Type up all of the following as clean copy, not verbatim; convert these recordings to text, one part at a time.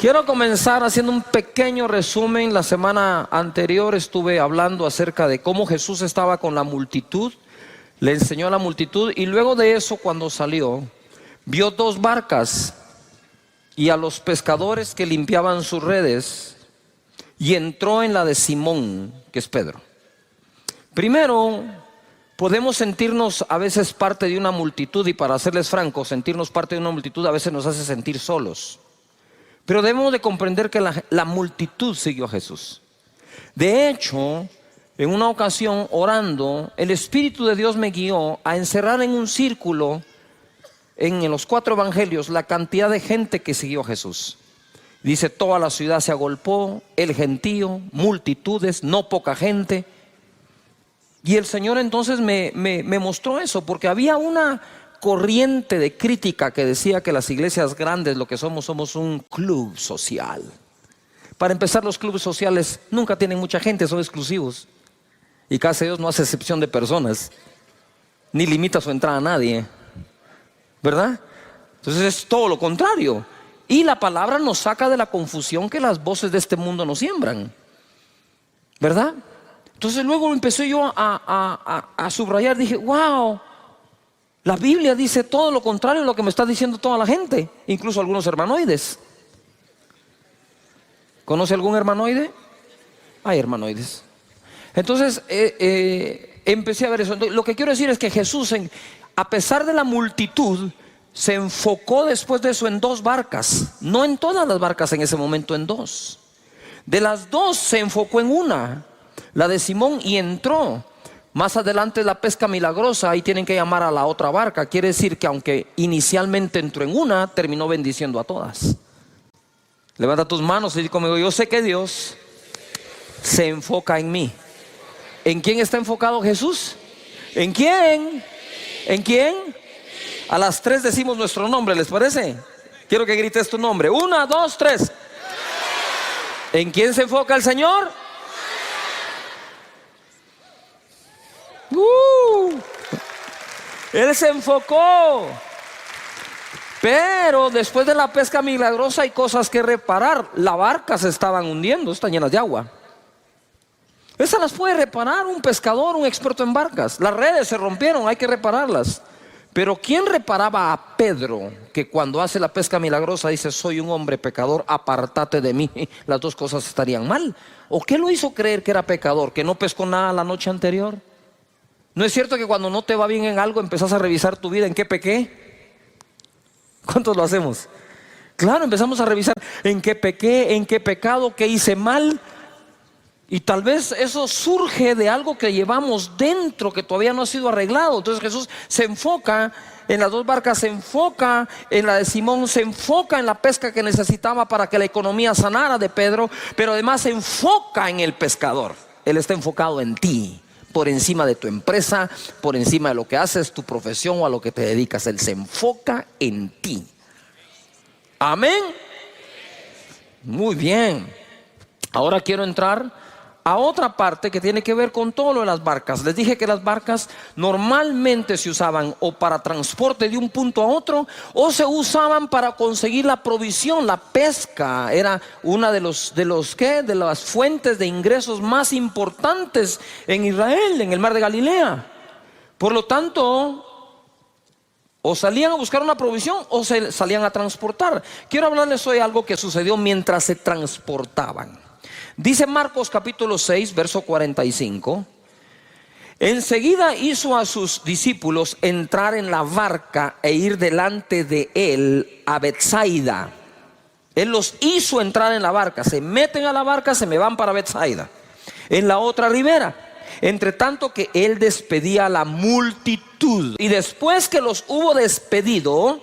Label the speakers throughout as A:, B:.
A: Quiero comenzar haciendo un pequeño resumen. La semana anterior estuve hablando acerca de cómo Jesús estaba con la multitud, le enseñó a la multitud y luego de eso, cuando salió, vio dos barcas y a los pescadores que limpiaban sus redes y entró en la de Simón, que es Pedro. Primero, podemos sentirnos a veces parte de una multitud, y para serles francos, sentirnos parte de una multitud a veces nos hace sentir solos. Pero debemos de comprender que la multitud siguió a Jesús. De hecho, en una ocasión orando, el Espíritu de Dios me guió a encerrar en un círculo en los 4 evangelios la cantidad de gente que siguió a Jesús. Dice: toda la ciudad se agolpó, el gentío, multitudes, no poca gente. Y el Señor entonces me mostró eso, porque había una corriente de crítica que decía que las iglesias grandes lo que somos un club social. Para empezar, los clubes sociales nunca tienen mucha gente, son exclusivos. Y casi Dios no hace excepción de personas, ni limita su entrada a nadie, ¿verdad? Entonces es todo lo contrario. Y la palabra nos saca de la confusión que las voces de este mundo nos siembran, ¿verdad? Entonces luego empecé yo a subrayar, dije: wow, la Biblia dice todo lo contrario de lo que me está diciendo toda la gente, incluso algunos hermanoides. ¿Conoce algún hermanoide? Hay hermanoides. Entonces empecé a ver eso. Lo que quiero decir es que Jesús, a pesar de la multitud, se enfocó después de eso en 2 barcas. No en todas las barcas en ese momento, en 2. De las 2 se enfocó en una, la de Simón, y entró. Más adelante la pesca milagrosa, ahí tienen que llamar a la otra barca. Quiere decir que aunque inicialmente entró en una, terminó bendiciendo a todas. Levanta tus manos y di conmigo: yo sé que Dios se enfoca en mí. ¿En quién está enfocado Jesús? ¿En quién? ¿En quién? A las 3 decimos nuestro nombre, ¿les parece? Quiero que grites tu nombre. 1, 2, 3. ¿En quién se enfoca el Señor? Él se enfocó. Pero después de la pesca milagrosa hay cosas que reparar. La barca se estaban hundiendo, están llenas de agua. Esas las puede reparar un pescador, un experto en barcas. Las redes se rompieron, hay que repararlas. Pero ¿quién reparaba a Pedro, que cuando hace la pesca milagrosa dice: soy un hombre pecador, apártate de mí? Las 2 cosas estarían mal. ¿O qué lo hizo creer que era pecador? ¿Que no pescó nada la noche anterior? ¿No es cierto que cuando no te va bien en algo empezás a revisar tu vida? ¿En qué pequé? ¿Cuántos lo hacemos? Claro, empezamos a revisar en qué pequé, en qué pecado, qué hice mal. Y tal vez eso surge de algo que llevamos dentro, que todavía no ha sido arreglado. Entonces Jesús se enfoca en las 2 barcas, se enfoca en la de Simón, se enfoca en la pesca que necesitaba para que la economía sanara de Pedro, pero además se enfoca en el pescador. Él está enfocado en ti, por encima de tu empresa, por encima de lo que haces, tu profesión o a lo que te dedicas. Él se enfoca en ti. Amén. Muy bien. Ahora quiero entrar a otra parte que tiene que ver con todo lo de las barcas. Les dije que las barcas normalmente se usaban o para transporte de un punto a otro, o se usaban para conseguir la provisión. La pesca era una de las fuentes de ingresos más importantes en Israel, en el mar de Galilea. Por lo tanto, o salían a buscar una provisión o se salían a transportar. Quiero hablarles hoy algo que sucedió mientras se transportaban. Dice Marcos capítulo 6, verso 45: enseguida hizo a sus discípulos entrar en la barca e ir delante de él a Betsaida. Él los hizo entrar en la barca. Se meten a la barca, se me van para Betsaida, en la otra ribera. Entre tanto que él despedía a la multitud. Y después que los hubo despedido,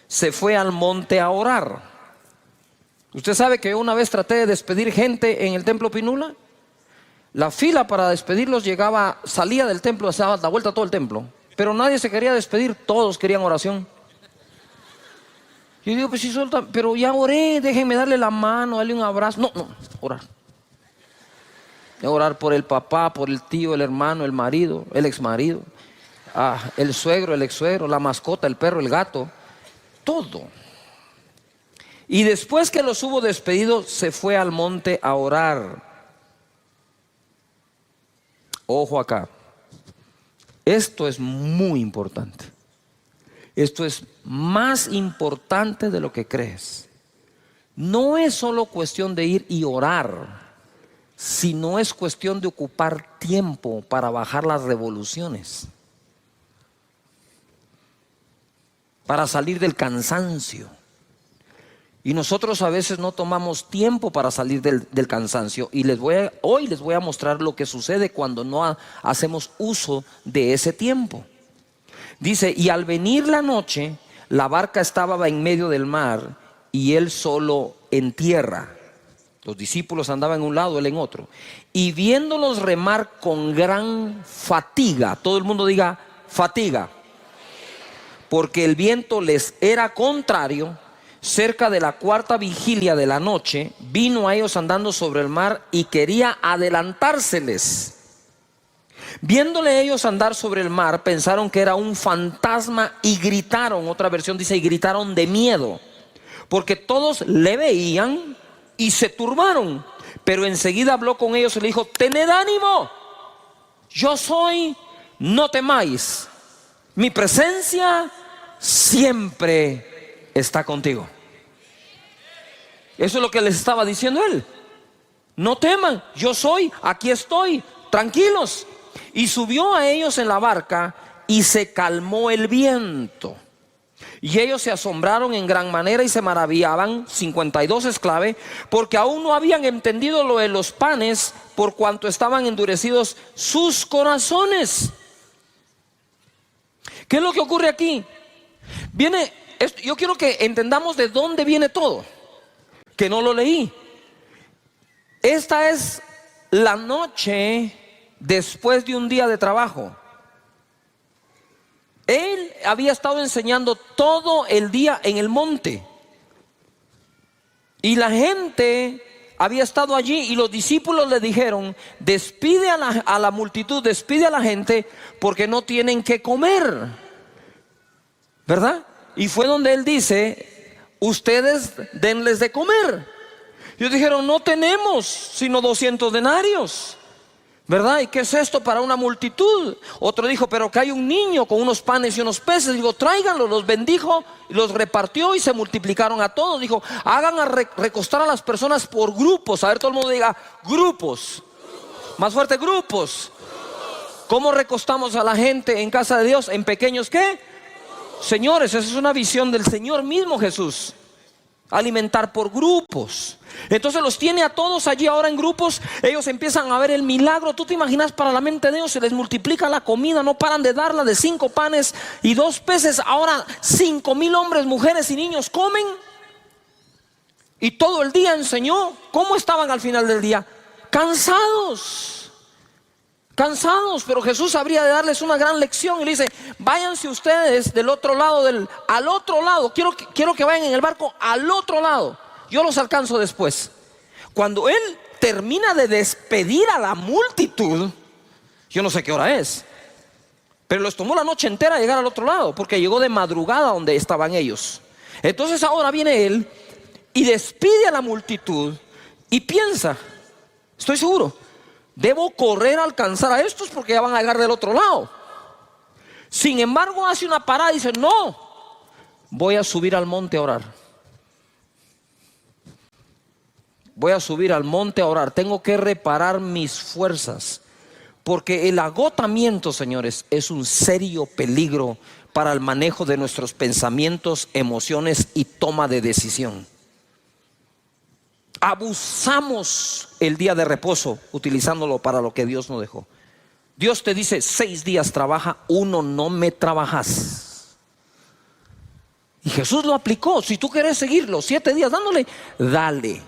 A: se fue al monte a orar. Usted sabe que yo una vez traté de despedir gente en el templo Pinula. La fila para despedirlos salía del templo, se daba la vuelta a todo el templo, pero nadie se quería despedir, todos querían oración. Yo digo: pues sí, suelta, pero ya oré, déjenme darle la mano, darle un abrazo. No, orar. Orar por el papá, por el tío, el hermano, el marido, el exmarido, el suegro, el ex suegro, la mascota, el perro, el gato, todo. Y después que los hubo despedido, se fue al monte a orar. Ojo acá. Esto es muy importante. Esto es más importante de lo que crees. No es solo cuestión de ir y orar, sino es cuestión de ocupar tiempo para bajar las revoluciones, para salir del cansancio. Y nosotros a veces no tomamos tiempo para salir del cansancio. Y hoy les voy a mostrar lo que sucede cuando no hacemos uso de ese tiempo. Dice, y al venir la noche, la barca estaba en medio del mar y él solo en tierra. Los discípulos andaban en un lado, él en otro. Y viéndolos remar con gran fatiga, todo el mundo diga fatiga, porque el viento les era contrario, cerca de la cuarta vigilia de la noche, vino a ellos andando sobre el mar y quería adelantárseles. Viéndole ellos andar sobre el mar, pensaron que era un fantasma y gritaron, otra versión dice, y gritaron de miedo, porque todos le veían y se turbaron. Pero enseguida habló con ellos y le dijo, tened ánimo, yo soy, no temáis, mi presencia siempre está contigo. Eso es lo que les estaba diciendo él. No teman, yo soy, aquí estoy, tranquilos. Y subió a ellos en la barca y se calmó el viento. Y ellos se asombraron en gran manera y se maravillaban, 52 es clave, porque aún no habían entendido lo de los panes, por cuanto estaban endurecidos sus corazones. ¿Qué es lo que ocurre aquí? Yo quiero que entendamos de dónde viene todo, que no lo leí. Esta es la noche después de un día de trabajo. Él había estado enseñando todo el día en el monte. Y la gente había estado allí y los discípulos le dijeron, despide a la multitud, despide a la gente porque no tienen que comer. ¿Verdad? Y fue donde él dice, ustedes denles de comer. Ellos dijeron, no tenemos sino 200 denarios. ¿Verdad? ¿Y qué es esto para una multitud? Otro dijo, pero que hay un niño con unos panes y unos peces. Digo, tráiganlos, los bendijo y los repartió y se multiplicaron a todos. Dijo, hagan recostar a las personas por grupos. A ver, todo el mundo diga, grupos. Más fuerte, grupos. ¿Cómo recostamos a la gente en casa de Dios? ¿En pequeños qué? Señores, esa es una visión del Señor mismo Jesús. Alimentar por grupos. Entonces los tiene a todos allí ahora en grupos. Ellos empiezan a ver el milagro. Tú te imaginas, para la mente de Dios se les multiplica la comida. No paran de darla, de 5 panes y 2 peces. Ahora 5,000 hombres, mujeres y niños comen. Y todo el día enseñó. ¿Cómo estaban al final del día? Cansados. Cansados, pero Jesús habría de darles una gran lección y le dice, váyanse ustedes del otro lado, al otro lado, quiero que vayan en el barco al otro lado, yo los alcanzo después. Cuando él termina de despedir a la multitud, yo no sé qué hora es, pero les tomó la noche entera llegar al otro lado, porque llegó de madrugada donde estaban ellos. Entonces ahora viene él y despide a la multitud y piensa, estoy seguro, debo correr a alcanzar a estos porque ya van a llegar del otro lado. Sin embargo, hace una parada y dice, no, voy a subir al monte a orar. Voy a subir al monte a orar. Tengo que reparar mis fuerzas, porque el agotamiento, señores, es un serio peligro para el manejo de nuestros pensamientos, emociones y toma de decisión. Abusamos el día de reposo utilizándolo para lo que Dios nos dejó. Dios te dice 6 días trabaja, 1 no me trabajas. Y Jesús lo aplicó. Si tú quieres seguirlo 7 días dándole, dale.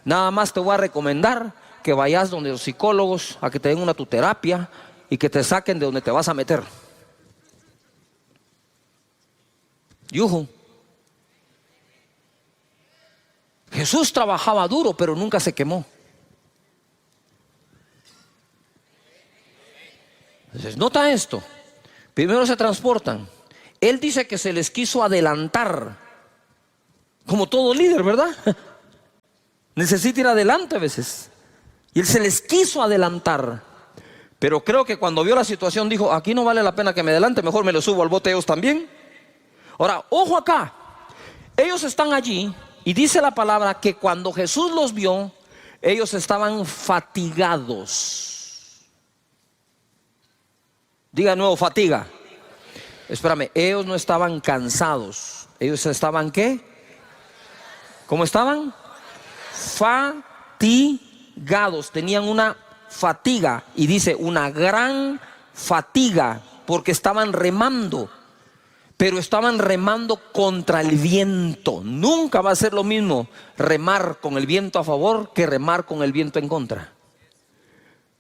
A: Nada más te voy a recomendar que vayas donde los psicólogos a que te den una tu terapia y que te saquen de donde te vas a meter. Yuhu. Jesús trabajaba duro, pero nunca se quemó. Entonces, nota esto. Primero se transportan. Él dice que se les quiso adelantar. Como todo líder, ¿verdad? Necesita ir adelante a veces. Y él se les quiso adelantar. Pero creo que cuando vio la situación dijo, aquí no vale la pena que me adelante, mejor me lo subo al bote ellos también. Ahora, ojo acá. Ellos están allí y dice la palabra que cuando Jesús los vio, ellos estaban fatigados. Diga de nuevo, fatiga. Espérame, ellos no estaban cansados. Ellos estaban, ¿qué? ¿Cómo estaban? Fatigados. Tenían una fatiga. Y dice, una gran fatiga. Porque estaban remando. Pero estaban remando contra el viento. Nunca va a ser lo mismo remar con el viento a favor que remar con el viento en contra.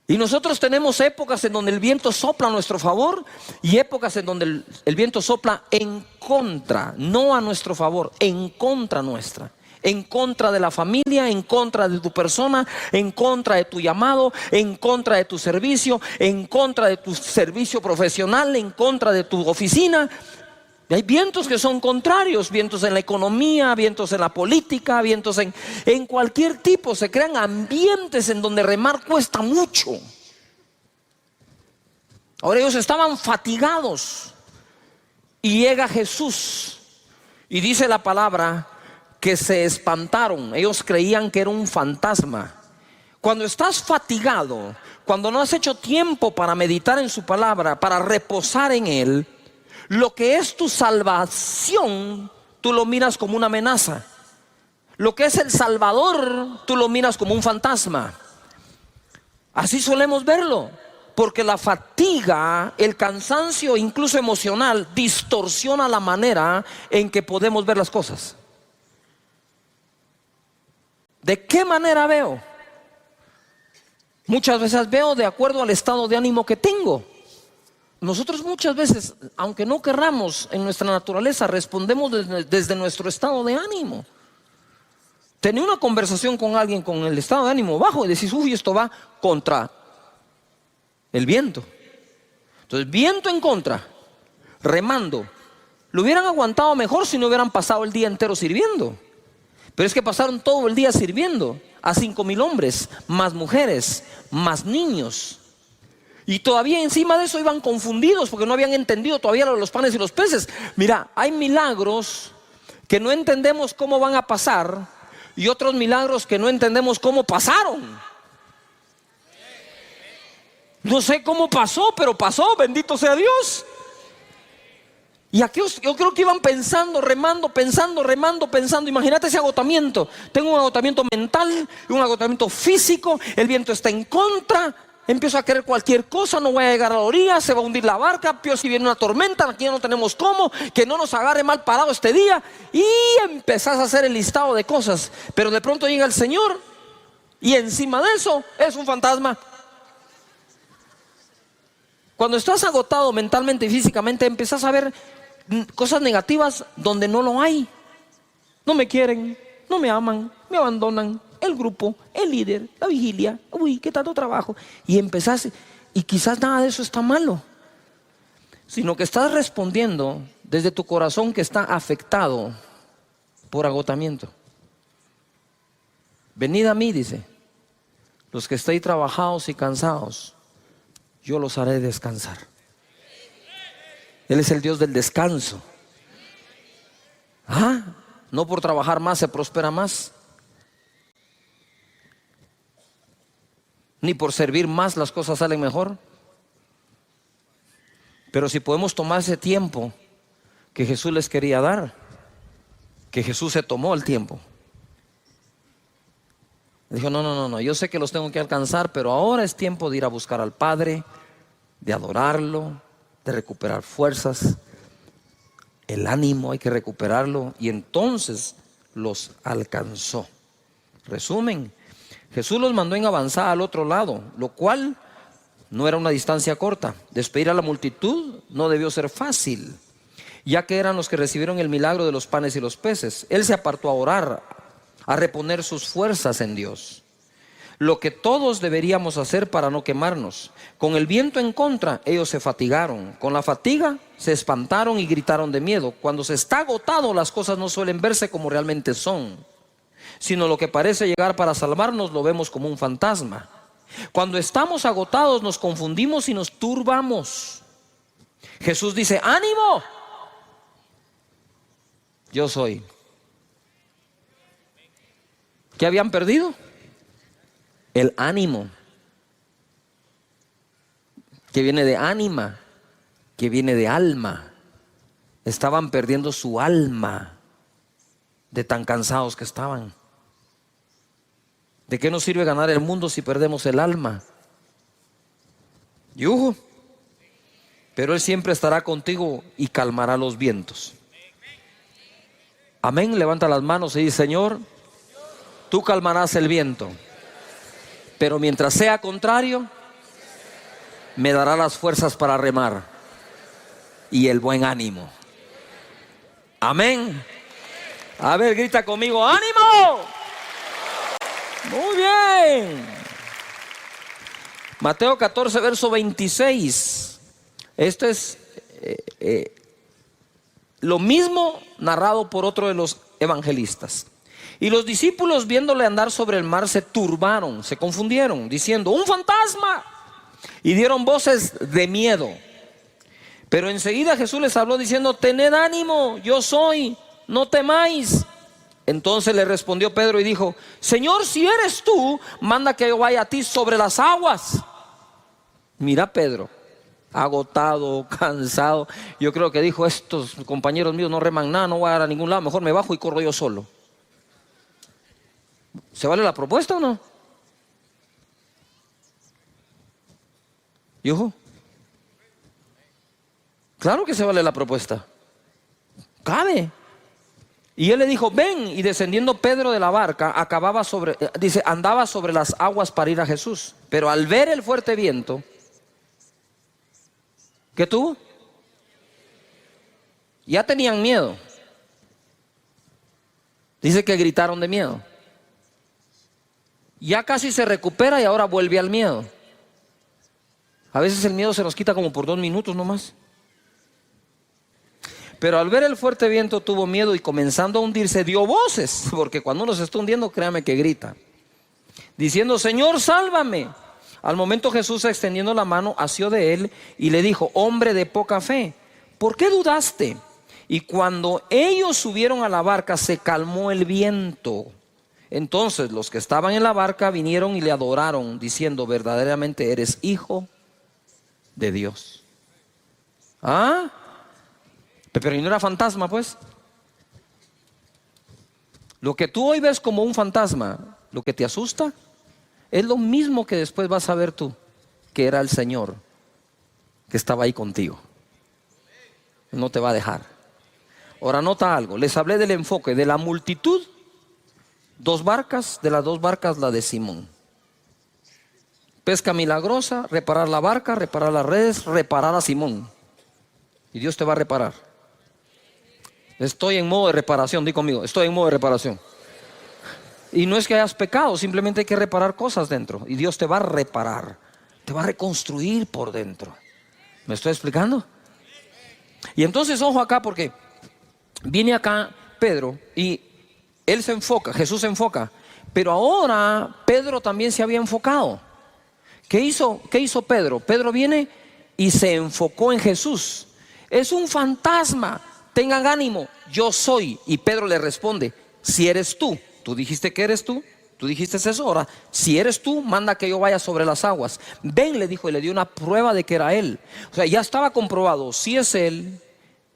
A: Y nosotros tenemos épocas en donde el viento sopla a nuestro favor y épocas en donde el viento sopla en contra, no a nuestro favor, en contra nuestra. En contra de la familia, en contra de tu persona, en contra de tu llamado, en contra de tu servicio, en contra de tu servicio profesional, en contra de tu oficina. Y hay vientos que son contrarios, vientos en la economía, vientos en la política, vientos en cualquier tipo. Se crean ambientes en donde remar cuesta mucho. Ahora ellos estaban fatigados y llega Jesús y dice la palabra que se espantaron. Ellos creían que era un fantasma. Cuando estás fatigado, cuando no has hecho tiempo para meditar en su palabra, para reposar en él, lo que es tu salvación, tú lo miras como una amenaza. Lo que es el Salvador, tú lo miras como un fantasma. Así solemos verlo. Porque la fatiga, el cansancio, incluso emocional, distorsiona la manera en que podemos ver las cosas. ¿De qué manera veo? Muchas veces veo de acuerdo al estado de ánimo que tengo. Nosotros muchas veces, aunque no querramos, en nuestra naturaleza respondemos desde nuestro estado de ánimo. Tener una conversación con alguien con el estado de ánimo bajo y decís, uy, esto va contra el viento. Entonces, viento en contra, remando. Lo hubieran aguantado mejor si no hubieran pasado el día entero sirviendo. Pero es que pasaron todo el día sirviendo a 5,000 hombres, más mujeres, más niños. Y todavía encima de eso iban confundidos porque no habían entendido todavía lo de los panes y los peces. Mira, hay milagros que no entendemos cómo van a pasar y otros milagros que no entendemos cómo pasaron. No sé cómo pasó, pero pasó, bendito sea Dios. Y aquí yo creo que iban pensando, remando, pensando. Imagínate ese agotamiento. Tengo un agotamiento mental y un agotamiento físico. El viento está en contra. Empiezo a querer cualquier cosa, no voy a llegar a la orilla, se va a hundir la barca, peor si viene una tormenta, aquí ya no tenemos cómo, que no nos agarre mal parado este día. Y empezás a hacer el listado de cosas. Pero de pronto llega el Señor y encima de eso es un fantasma. Cuando estás agotado mentalmente y físicamente, empezás a ver cosas negativas donde no lo hay. No me quieren, no me aman, me abandonan. El grupo, el líder, la vigilia, uy, qué tanto trabajo. Y empezás, y quizás nada de eso está malo, sino que estás respondiendo desde tu corazón que está afectado por agotamiento. Venid a mí, dice, los que estéis trabajados y cansados, yo los haré descansar. Él es el Dios del descanso. No por trabajar más se prospera más, ni por servir más las cosas salen mejor. Pero si podemos tomar ese tiempo que Jesús les quería dar, que Jesús se tomó el tiempo. Dijo, no, yo sé que los tengo que alcanzar, pero ahora es tiempo de ir a buscar al Padre, de adorarlo, de recuperar fuerzas. El ánimo hay que recuperarlo, y entonces los alcanzó. Resumen, Jesús los mandó en avanzada al otro lado, lo cual no era una distancia corta. Despedir a la multitud no debió ser fácil, ya que eran los que recibieron el milagro de los panes y los peces. Él se apartó a orar, a reponer sus fuerzas en Dios. lo que todos deberíamos hacer para no quemarnos. Con el viento en contra, ellos se fatigaron. Con la fatiga, se espantaron y gritaron de miedo. Cuando se está agotado, las cosas no suelen verse como realmente son, sino lo que parece llegar para salvarnos lo vemos como un fantasma. Cuando estamos agotados, nos confundimos y nos turbamos. Jesús dice: ánimo, yo soy. ¿Qué habían perdido? El ánimo, que viene de ánima, que viene de alma. Estaban perdiendo su alma de tan cansados que estaban. ¿De qué nos sirve ganar el mundo si perdemos el alma? Yujo. Pero Él siempre estará contigo y calmará los vientos. Amén. Levanta las manos y dice: Señor, tú calmarás el viento, pero mientras sea contrario, me dará las fuerzas para remar y el buen ánimo. Amén. A ver, grita conmigo: ¡ánimo! Muy bien. Mateo 14, verso 26. Esto es lo mismo narrado por otro de los evangelistas. Y los discípulos, viéndole andar sobre el mar, se turbaron, se confundieron, diciendo: ¡un fantasma! Y dieron voces de miedo. Pero enseguida Jesús les habló diciendo: tened ánimo, yo soy, no temáis. Entonces le respondió Pedro y dijo: Señor, si eres tú, manda que yo vaya a ti sobre las aguas. Mira Pedro, agotado, cansado. Yo creo que dijo: estos compañeros míos no reman nada, no voy a dar a ningún lado, mejor me bajo y corro yo solo. ¿Se vale la propuesta o no? ¿Yujo? Claro que se vale la propuesta. Cabe. Y él le dijo: ven. Y descendiendo Pedro de la barca, andaba sobre las aguas para ir a Jesús. Pero al ver el fuerte viento, ¿qué tuvo? Ya tenían miedo. Dice que gritaron de miedo. Ya casi se recupera y ahora vuelve al miedo. A veces el miedo se nos quita como por 2 minutos nomás. Pero al ver el fuerte viento tuvo miedo y comenzando a hundirse dio voces, porque cuando uno se está hundiendo, créame que grita, diciendo: Señor, sálvame. Al momento Jesús, extendiendo la mano, asió de él y le dijo: hombre de poca fe, ¿por qué dudaste? Y cuando ellos subieron a la barca, se calmó el viento. Entonces los que estaban en la barca vinieron y le adoraron, diciendo: verdaderamente eres hijo de Dios. ¿Ah? Pero ¿y no era fantasma, pues? Lo que tú hoy ves como un fantasma, lo que te asusta, es lo mismo que después vas a ver tú, que era el Señor que estaba ahí contigo. No te va a dejar. Ahora nota algo, les hablé del enfoque de la multitud, 2 barcas, de las 2 barcas la de Simón. Pesca milagrosa, reparar la barca, reparar las redes, reparar a Simón. Y Dios te va a reparar. Estoy en modo de reparación, di conmigo, estoy en modo de reparación. Y no es que hayas pecado, simplemente hay que reparar cosas dentro. Y Dios te va a reparar, te va a reconstruir por dentro. ¿Me estoy explicando? Y entonces ojo acá, porque viene acá Pedro y él se enfoca, Jesús se enfoca. Pero ahora Pedro también se había enfocado. ¿Qué hizo Pedro? Pedro viene y se enfocó en Jesús. Es un fantasma, tengan ánimo, yo soy. Y Pedro le responde: si eres tú, tú dijiste que eres tú, tú dijiste eso, ahora si eres tú, manda que yo vaya sobre las aguas. Ven, le dijo, y le dio una prueba de que era él. O sea, ya estaba comprobado, si es él,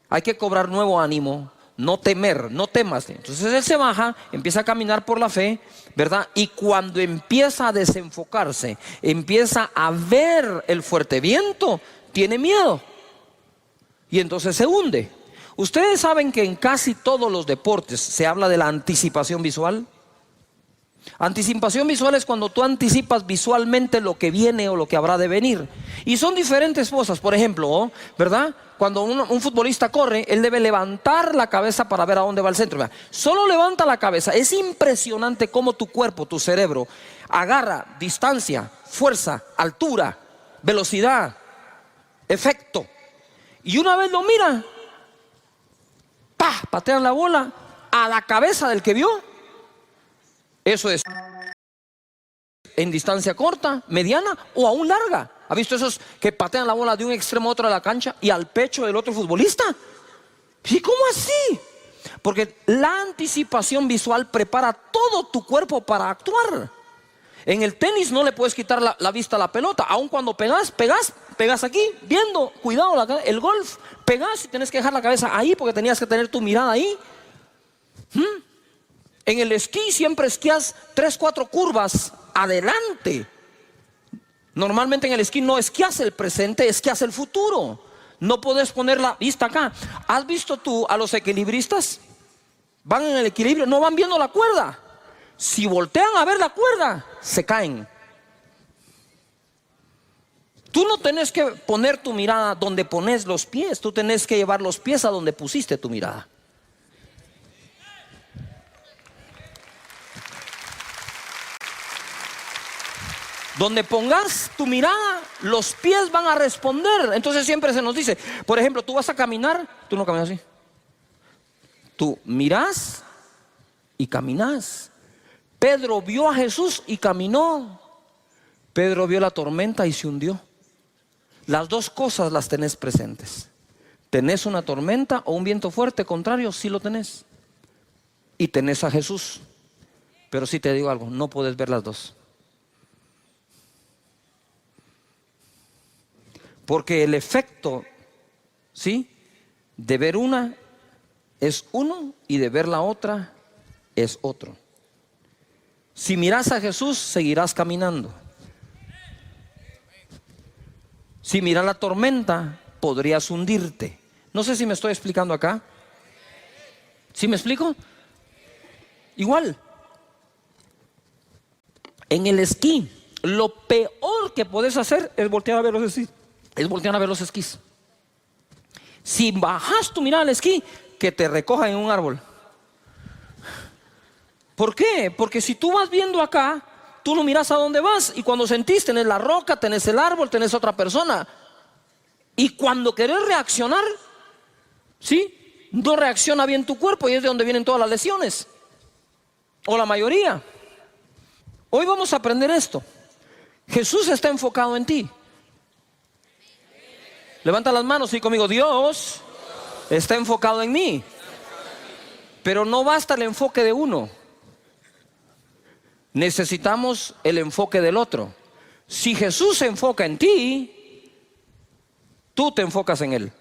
A: hay que cobrar nuevo ánimo, no temer, no temas. Entonces él se baja, empieza a caminar por la fe, ¿verdad? Y cuando empieza a desenfocarse, empieza a ver el fuerte viento, tiene miedo. Y entonces se hunde. Ustedes saben que en casi todos los deportes se habla de la anticipación visual. Anticipación visual es cuando tú anticipas visualmente lo que viene o lo que habrá de venir. Y son diferentes cosas. Por ejemplo, ¿verdad? Cuando un futbolista corre, él debe levantar la cabeza para ver a dónde va el centro. Solo levanta la cabeza. Es impresionante cómo tu cuerpo, tu cerebro, agarra distancia, fuerza, altura, velocidad, efecto. Y una vez lo mira, ¡pah!, patean la bola a la cabeza del que vio. Eso es en distancia corta, mediana o aún larga. ¿Ha visto esos que patean la bola de un extremo a otro de la cancha y al pecho del otro futbolista? ¿Y cómo así? Porque la anticipación visual prepara todo tu cuerpo para actuar. En el tenis no le puedes quitar la vista a la pelota. Aun cuando pegas aquí, viendo, cuidado, el golf, pegas y tienes que dejar la cabeza ahí porque tenías que tener tu mirada ahí. En el esquí siempre esquías 3, 4 curvas adelante. Normalmente en el esquí no esquías el presente, esquías el futuro. No puedes poner la vista acá. ¿Has visto tú a los equilibristas? Van en el equilibrio, no van viendo la cuerda. Si voltean a ver la cuerda, se caen. Tú no tenés que poner tu mirada donde pones los pies. Tú tenés que llevar los pies a donde pusiste tu mirada. Donde pongas tu mirada, los pies van a responder. Entonces siempre se nos dice, por ejemplo, tú vas a caminar, tú no caminas así. Tú mirás y caminás. Pedro vio a Jesús y caminó. Pedro vio la tormenta y se hundió. Las dos cosas las tenés presentes. ¿Tenés una tormenta o un viento fuerte contrario? Sí lo tenés. Y tenés a Jesús. Pero sí te digo algo, no puedes ver las dos. Porque el efecto, ¿sí?, de ver una es uno y de ver la otra es otro. Si miras a Jesús, seguirás caminando. Si miras la tormenta, podrías hundirte. No sé si me estoy explicando acá. ¿Sí me explico? Igual. En el esquí, lo peor que puedes hacer es voltear a ver los esquís. Si bajas tu mirada al esquí, que te recojan en un árbol. ¿Por qué? Porque si tú vas viendo acá, tú no miras a dónde vas. Y cuando sentís, tenés la roca, tenés el árbol, tenés otra persona. Y cuando querés reaccionar, ¿sí?, no reacciona bien tu cuerpo y es de donde vienen todas las lesiones. O la mayoría. Hoy vamos a aprender esto. Jesús está enfocado en ti. Levanta las manos y conmigo. Dios está enfocado en mí. Pero no basta el enfoque de uno. Necesitamos el enfoque del otro. Si Jesús se enfoca en ti, tú te enfocas en Él.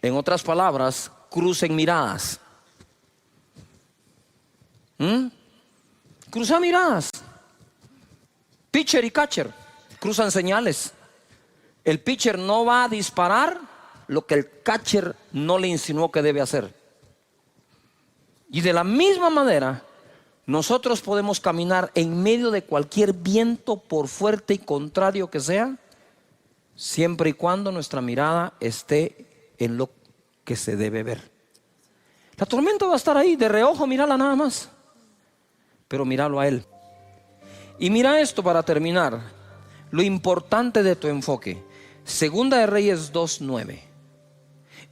A: En otras palabras, crucen miradas. Cruzan miradas. Pitcher y catcher cruzan señales. El pitcher no va a disparar lo que el catcher no le insinuó que debe hacer. Y de la misma manera, nosotros podemos caminar en medio de cualquier viento, por fuerte y contrario que sea, siempre y cuando nuestra mirada esté en lo que se debe ver. La tormenta va a estar ahí, de reojo, mírala nada más. Pero míralo a Él. Y mira esto para terminar, lo importante de tu enfoque. Segunda de Reyes 2:9.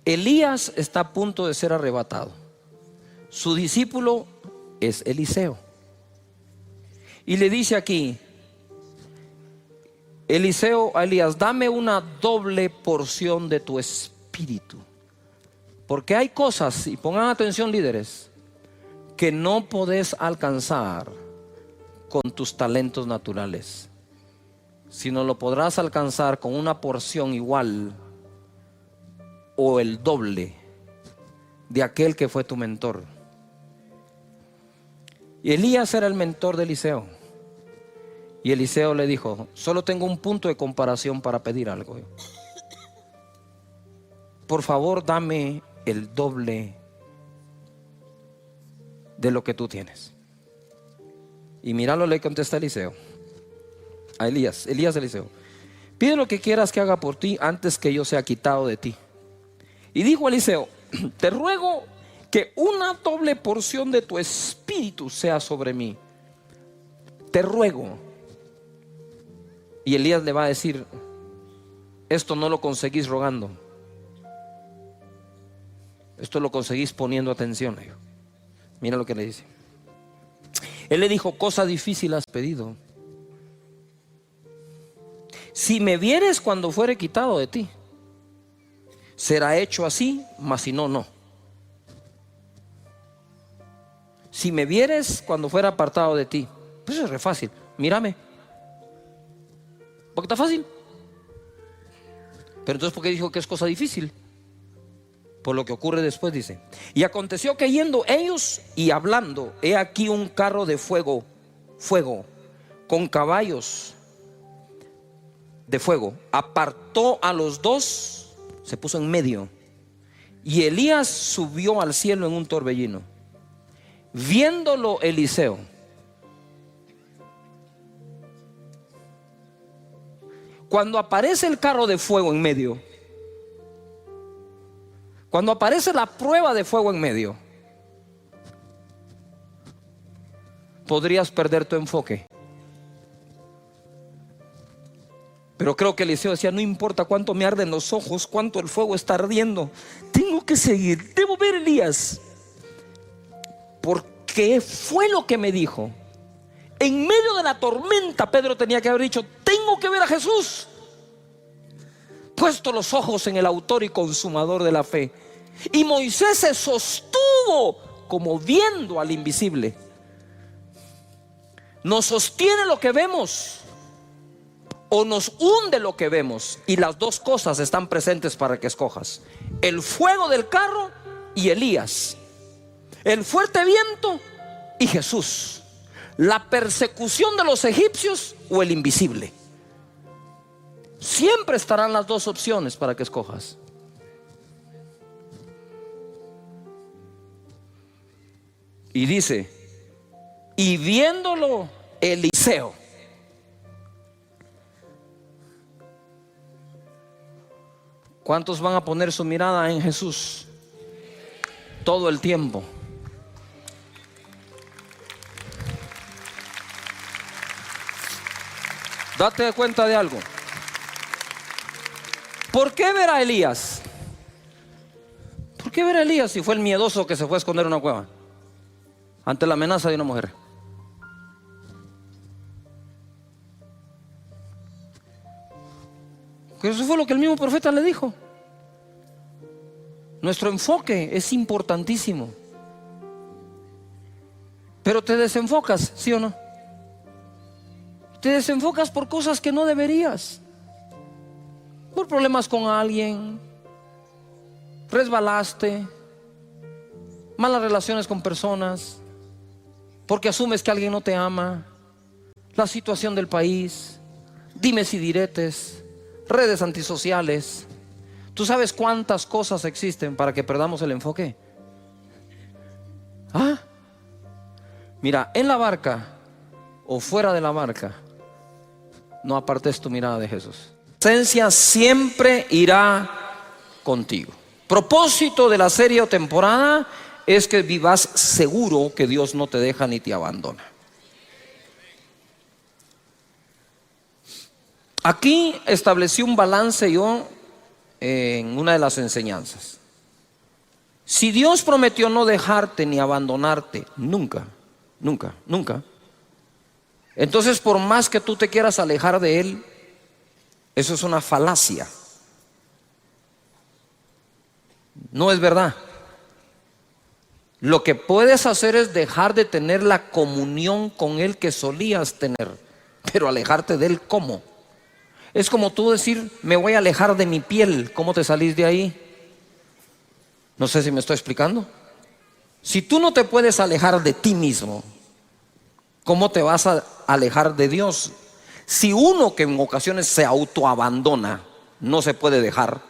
A: Elías está a punto de ser arrebatado. Su discípulo es Eliseo. Y le dice aquí Eliseo a Elías: dame una doble porción de tu espíritu. Porque hay cosas, y pongan atención líderes, que no podés alcanzar con tus talentos naturales, sino lo podrás alcanzar con una porción igual o el doble de aquel que fue tu mentor. Y Elías era el mentor de Eliseo. Y Eliseo le dijo: solo tengo un punto de comparación para pedir algo. Por favor, dame el doble de lo que tú tienes. Y mira lo que le contesta Eliseo a Elías, Eliseo: pide lo que quieras que haga por ti antes que yo sea quitado de ti. Y dijo Eliseo: te ruego que una doble porción de tu espíritu sea sobre mí. Te ruego. Y Elías le va a decir: esto no lo conseguís rogando, esto lo conseguís poniendo atención. Mira lo que le dice. Él le dijo: cosa difícil has pedido. Si me vieres cuando fuere quitado de ti, será hecho así, mas si no, no. Si me vieres cuando fuera apartado de ti, pues es re fácil. Mírame, porque está fácil. Pero entonces, ¿por qué dijo que es cosa difícil? Por lo que ocurre después, dice: y aconteció que yendo ellos y hablando, he aquí un carro de fuego, con caballos de fuego, apartó a los dos, se puso en medio, y Elías subió al cielo en un torbellino. Viéndolo Eliseo, cuando aparece el carro de fuego en medio, cuando aparece la prueba de fuego en medio, podrías perder tu enfoque. Pero creo que Eliseo decía: no importa cuánto me arden los ojos, cuánto el fuego está ardiendo, tengo que seguir, debo ver a Elías, porque fue lo que me dijo. En medio de la tormenta, Pedro tenía que haber dicho: tengo que ver a Jesús. Puesto los ojos en el autor y consumador de la fe. Y Moisés se sostuvo como viendo al invisible. Nos sostiene lo que vemos o nos hunde lo que vemos, y las dos cosas están presentes para que escojas: el fuego del carro y Elías, el fuerte viento y Jesús, la persecución de los egipcios o el invisible. Siempre estarán las dos opciones para que escojas. Y dice: y viéndolo Eliseo. ¿Cuántos van a poner su mirada en Jesús todo el tiempo? Date cuenta de algo. ¿Por qué ver a Elías? ¿Por qué ver a Elías si fue el miedoso que se fue a esconder en una cueva ante la amenaza de una mujer? Que eso fue lo que el mismo profeta le dijo. Nuestro enfoque es importantísimo. Pero te desenfocas, ¿sí o no? Te desenfocas por cosas que no deberías. Por problemas con alguien, resbalaste, malas relaciones con personas, porque asumes que alguien no te ama, la situación del país, dimes y diretes, redes antisociales. ¿Tú sabes cuántas cosas existen para que perdamos el enfoque? Mira, en la barca o fuera de la barca, no apartes tu mirada de Jesús. La presencia siempre irá contigo. Propósito de la serie o temporada es que vivas seguro que Dios no te deja ni te abandona. Aquí establecí un balance yo en una de las enseñanzas. Si Dios prometió no dejarte ni abandonarte, nunca, nunca, nunca, entonces por más que tú te quieras alejar de Él, eso es una falacia. No es verdad. Lo que puedes hacer es dejar de tener la comunión con Él que solías tener, pero alejarte de Él, ¿cómo? Es como tú decir: me voy a alejar de mi piel. ¿Cómo te salís de ahí? No sé si me estoy explicando. Si tú no te puedes alejar de ti mismo, ¿cómo te vas a alejar de Dios? Si uno que en ocasiones se autoabandona no se puede dejar,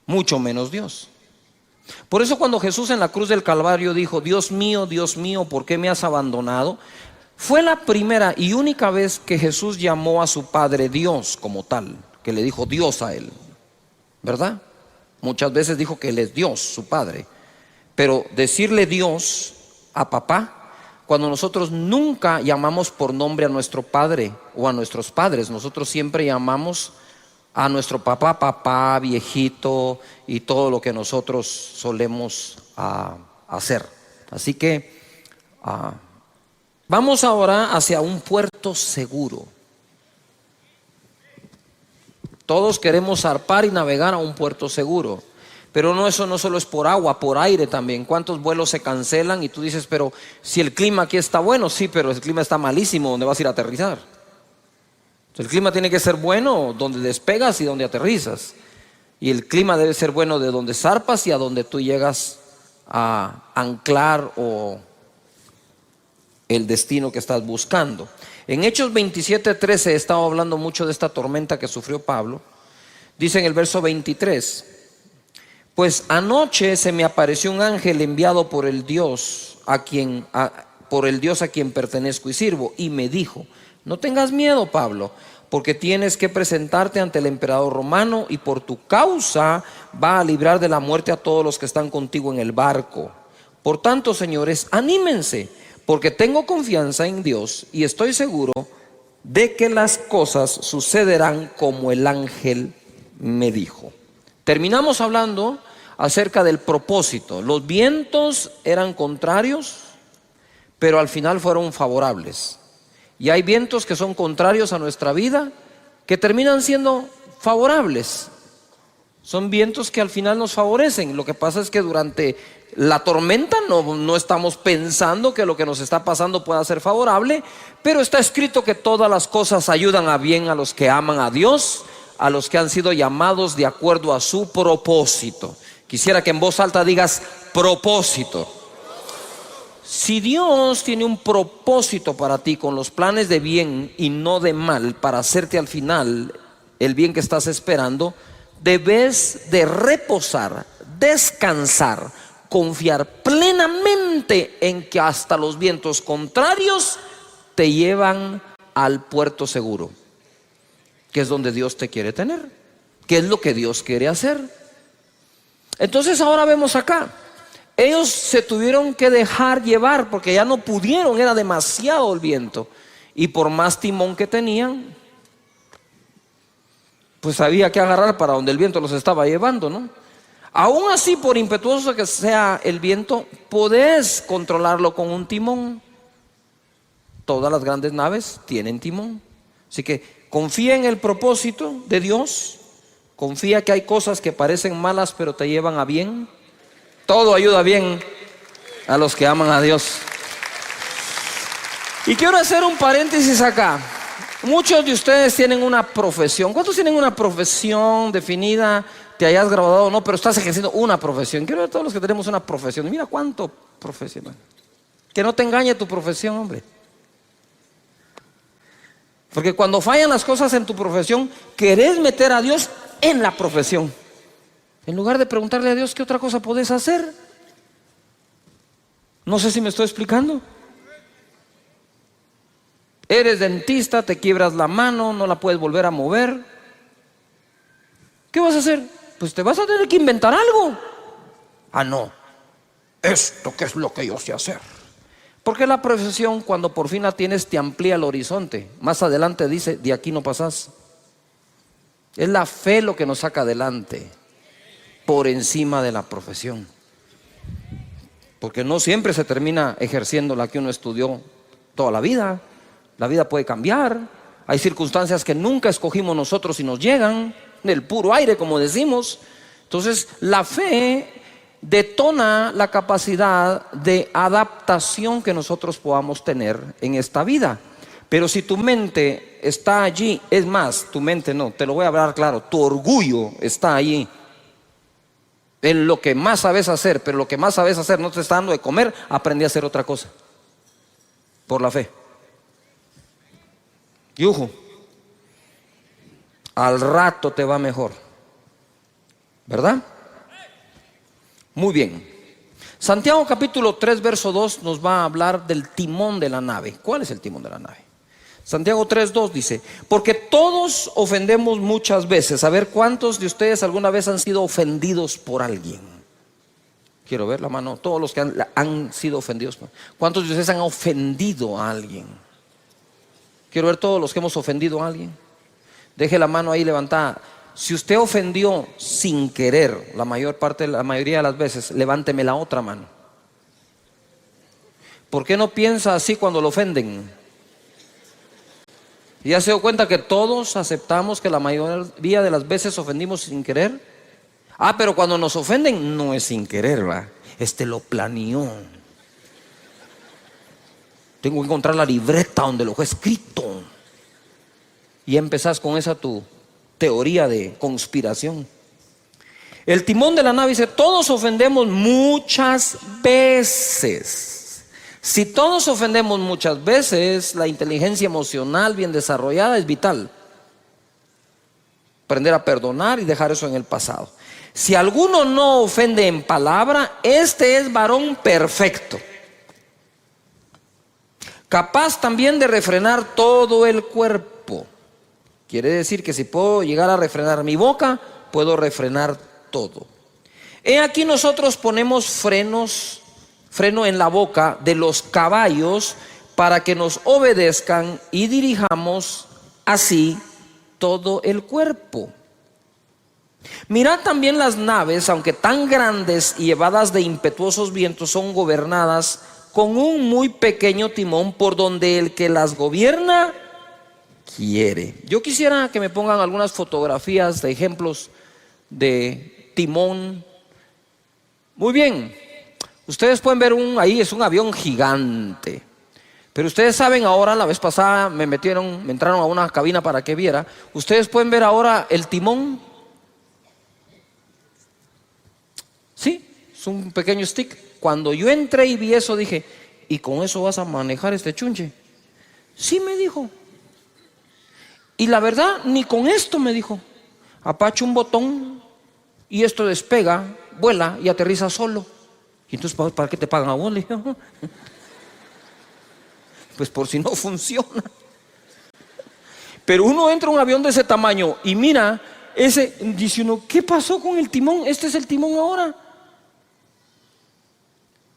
A: mucho menos Dios. Por eso cuando Jesús en la cruz del Calvario dijo: Dios mío, ¿por qué me has abandonado?, Fue la primera y única vez que Jesús llamó a su Padre Dios como tal, que le dijo Dios a él, ¿verdad? Muchas veces dijo que Él es Dios, su Padre. Pero decirle Dios a papá, cuando nosotros nunca llamamos por nombre a nuestro padre o a nuestros padres, nosotros siempre llamamos a nuestro papá, papá, viejito y todo lo que nosotros solemos hacer. Así que vamos ahora hacia un puerto seguro. Todos queremos zarpar y navegar a un puerto seguro. Pero no, eso no solo es por agua, por aire también. ¿Cuántos vuelos se cancelan? Y tú dices, pero si el clima aquí está bueno, sí, pero el clima está malísimo, ¿dónde vas a ir a aterrizar? El clima tiene que ser bueno donde despegas y donde aterrizas. Y el clima debe ser bueno de donde zarpas y a donde tú llegas a anclar o el destino que estás buscando. En Hechos 27:13 he estado hablando mucho de esta tormenta que sufrió Pablo. Dice en el verso 23: pues anoche se me apareció un ángel enviado por el Dios a quien pertenezco y sirvo, y me dijo: no tengas miedo, Pablo, porque tienes que presentarte ante el emperador romano, y por tu causa va a librar de la muerte a todos los que están contigo en el barco. Por tanto, señores, anímense, porque tengo confianza en Dios y estoy seguro de que las cosas sucederán como el ángel me dijo. Terminamos hablando acerca del propósito. Los vientos eran contrarios, pero al final fueron favorables. Y hay vientos que son contrarios a nuestra vida, que terminan siendo favorables. Son vientos que al final nos favorecen. Lo que pasa es que durante la tormenta no estamos pensando que lo que nos está pasando pueda ser favorable, pero está escrito que todas las cosas ayudan a bien a los que aman a Dios, a los que han sido llamados de acuerdo a su propósito. Quisiera que en voz alta digas propósito. Si Dios tiene un propósito para ti con los planes de bien y no de mal, para hacerte al final el bien que estás esperando, debes de reposar, descansar, confiar plenamente en que hasta los vientos contrarios te llevan al puerto seguro, que es donde Dios te quiere tener, que es lo que Dios quiere hacer. Entonces ahora vemos acá, ellos se tuvieron que dejar llevar porque ya no pudieron, era demasiado el viento, y por más timón que tenían, pues había que agarrar para donde el viento los estaba llevando, ¿no? Aún así, por impetuoso que sea el viento, podés controlarlo con un timón. Todas las grandes naves tienen timón. Así que confía en el propósito de Dios. Confía que hay cosas que parecen malas pero te llevan a bien. Todo ayuda bien a los que aman a Dios. Y quiero hacer un paréntesis acá. Muchos de ustedes tienen una profesión. ¿Cuántos tienen una profesión definida? Te hayas graduado o no, pero estás ejerciendo una profesión. Quiero ver a todos los que tenemos una profesión. Mira cuánto profesional. Que no te engañe tu profesión, hombre. Porque cuando fallan las cosas en tu profesión, querés meter a Dios en la profesión, en lugar de preguntarle a Dios qué otra cosa podés hacer. No sé si me estoy explicando. Eres dentista, te quiebras la mano, no la puedes volver a mover. ¿Qué vas a hacer? Pues te vas a tener que inventar algo. Ah, no, esto que es lo que yo sé hacer. Porque la profesión, cuando por fin la tienes, te amplía el horizonte. Más adelante dice, de aquí no pasás. Es la fe lo que nos saca adelante, por encima de la profesión. Porque no siempre se termina ejerciendo la que uno estudió toda la vida. La vida puede cambiar. Hay circunstancias que nunca escogimos nosotros y nos llegan del puro aire, como decimos. Entonces la fe detona la capacidad de adaptación que nosotros podamos tener en esta vida. Pero si tu mente está allí, es más, tu mente no, te lo voy a hablar claro, tu orgullo está allí en lo que más sabes hacer, pero lo que más sabes hacer no te está dando de comer, aprendí a hacer otra cosa por la fe. Y ojo, al rato te va mejor, ¿verdad? Muy bien. Santiago capítulo 3 verso 2 nos va a hablar del timón de la nave. ¿Cuál es el timón de la nave? Santiago 3:2 dice: porque todos ofendemos muchas veces. A ver, ¿cuántos de ustedes alguna vez han sido ofendidos por alguien? Quiero ver la mano. Todos los que han sido ofendidos. ¿Cuántos de ustedes han ofendido a alguien? Quiero ver todos los que hemos ofendido a alguien. Deje la mano ahí levantada. Si usted ofendió sin querer, la mayoría de las veces, levánteme la otra mano. ¿Por qué no piensa así cuando lo ofenden? ¿Ya se dio cuenta que todos aceptamos que la mayoría de las veces ofendimos sin querer? Pero cuando nos ofenden no es sin querer, ¿va? Lo planeó. Tengo que encontrar la libreta donde lo fue escrito. Y empezás con esa tu teoría de conspiración. El timón de la nave dice: todos ofendemos muchas veces. Si todos ofendemos muchas veces, la inteligencia emocional bien desarrollada es vital. Aprender a perdonar y dejar eso en el pasado. Si alguno no ofende en palabra, este es varón perfecto, capaz también de refrenar todo el cuerpo. Quiere decir que si puedo llegar a refrenar mi boca, puedo refrenar todo. He aquí nosotros ponemos freno en la boca de los caballos para que nos obedezcan y dirijamos así todo el cuerpo. Mirad también las naves, aunque tan grandes y llevadas de impetuosos vientos, son gobernadas con un muy pequeño timón por donde el que las gobierna quiere. Yo quisiera que me pongan algunas fotografías de ejemplos de timón. Muy bien, ustedes pueden ver ahí es un avión gigante. Pero ustedes saben ahora, la vez pasada me entraron a una cabina para que viera. Ustedes pueden ver ahora el timón. Sí, es un pequeño stick. Cuando yo entré y vi eso dije: ¿y con eso vas a manejar este chunche? Sí, me dijo. Y la verdad, ni con esto, me dijo. Apacha un botón y esto despega, vuela y aterriza solo. Y entonces, ¿para qué te pagan a vos? Le dije, pues por si no funciona. Pero uno entra a un avión de ese tamaño y mira, dice uno: ¿qué pasó con el timón? Este es el timón ahora.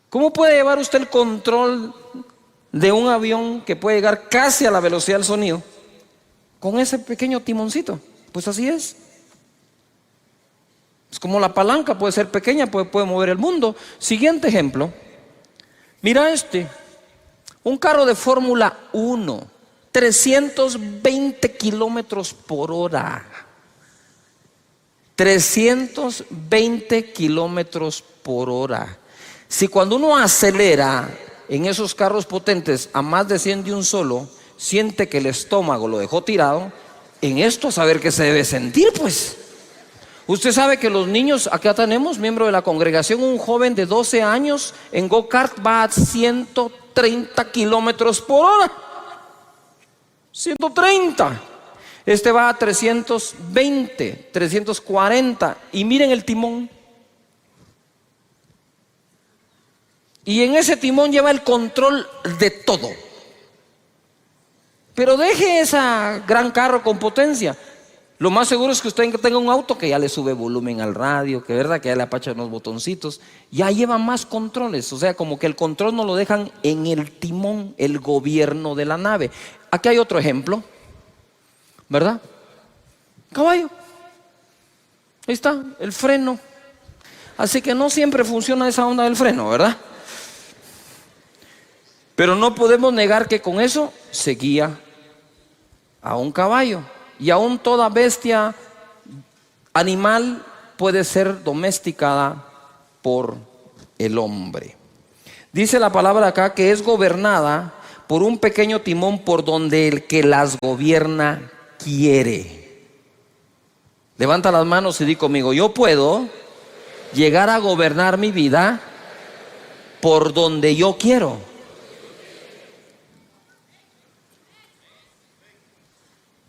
A: ¿Cómo puede llevar usted el control de un avión que puede llegar casi a la velocidad del sonido con ese pequeño timoncito? Pues así es. Es como la palanca, puede ser pequeña, puede mover el mundo. Siguiente ejemplo. Mira un carro de Fórmula 1, 320 kilómetros por hora. 320 kilómetros por hora. Si cuando uno acelera en esos carros potentes a más de 100 de un solo, siente que el estómago lo dejó tirado, en esto a saber qué se debe sentir, pues. Usted sabe que los niños, acá tenemos miembro de la congregación, un joven de 12 años en go-kart va a 130 kilómetros por hora. 130. Este va a 320, 340. Y miren el timón. Y en ese timón lleva el control de todo. Pero deje ese gran carro con potencia. Lo más seguro es que usted tenga un auto que ya le sube volumen al radio, que ya le apacha unos botoncitos, ya lleva más controles. O sea, como que el control no lo dejan en el timón, el gobierno de la nave. Aquí hay otro ejemplo, ¿verdad? Caballo. Ahí está, el freno. Así que no siempre funciona esa onda del freno, ¿verdad? Pero no podemos negar que con eso se guía a un caballo. Y aún toda bestia animal puede ser domesticada por el hombre. Dice la palabra acá que es gobernada por un pequeño timón por donde el que las gobierna quiere. Levanta las manos y di conmigo: yo puedo llegar a gobernar mi vida por donde yo quiero.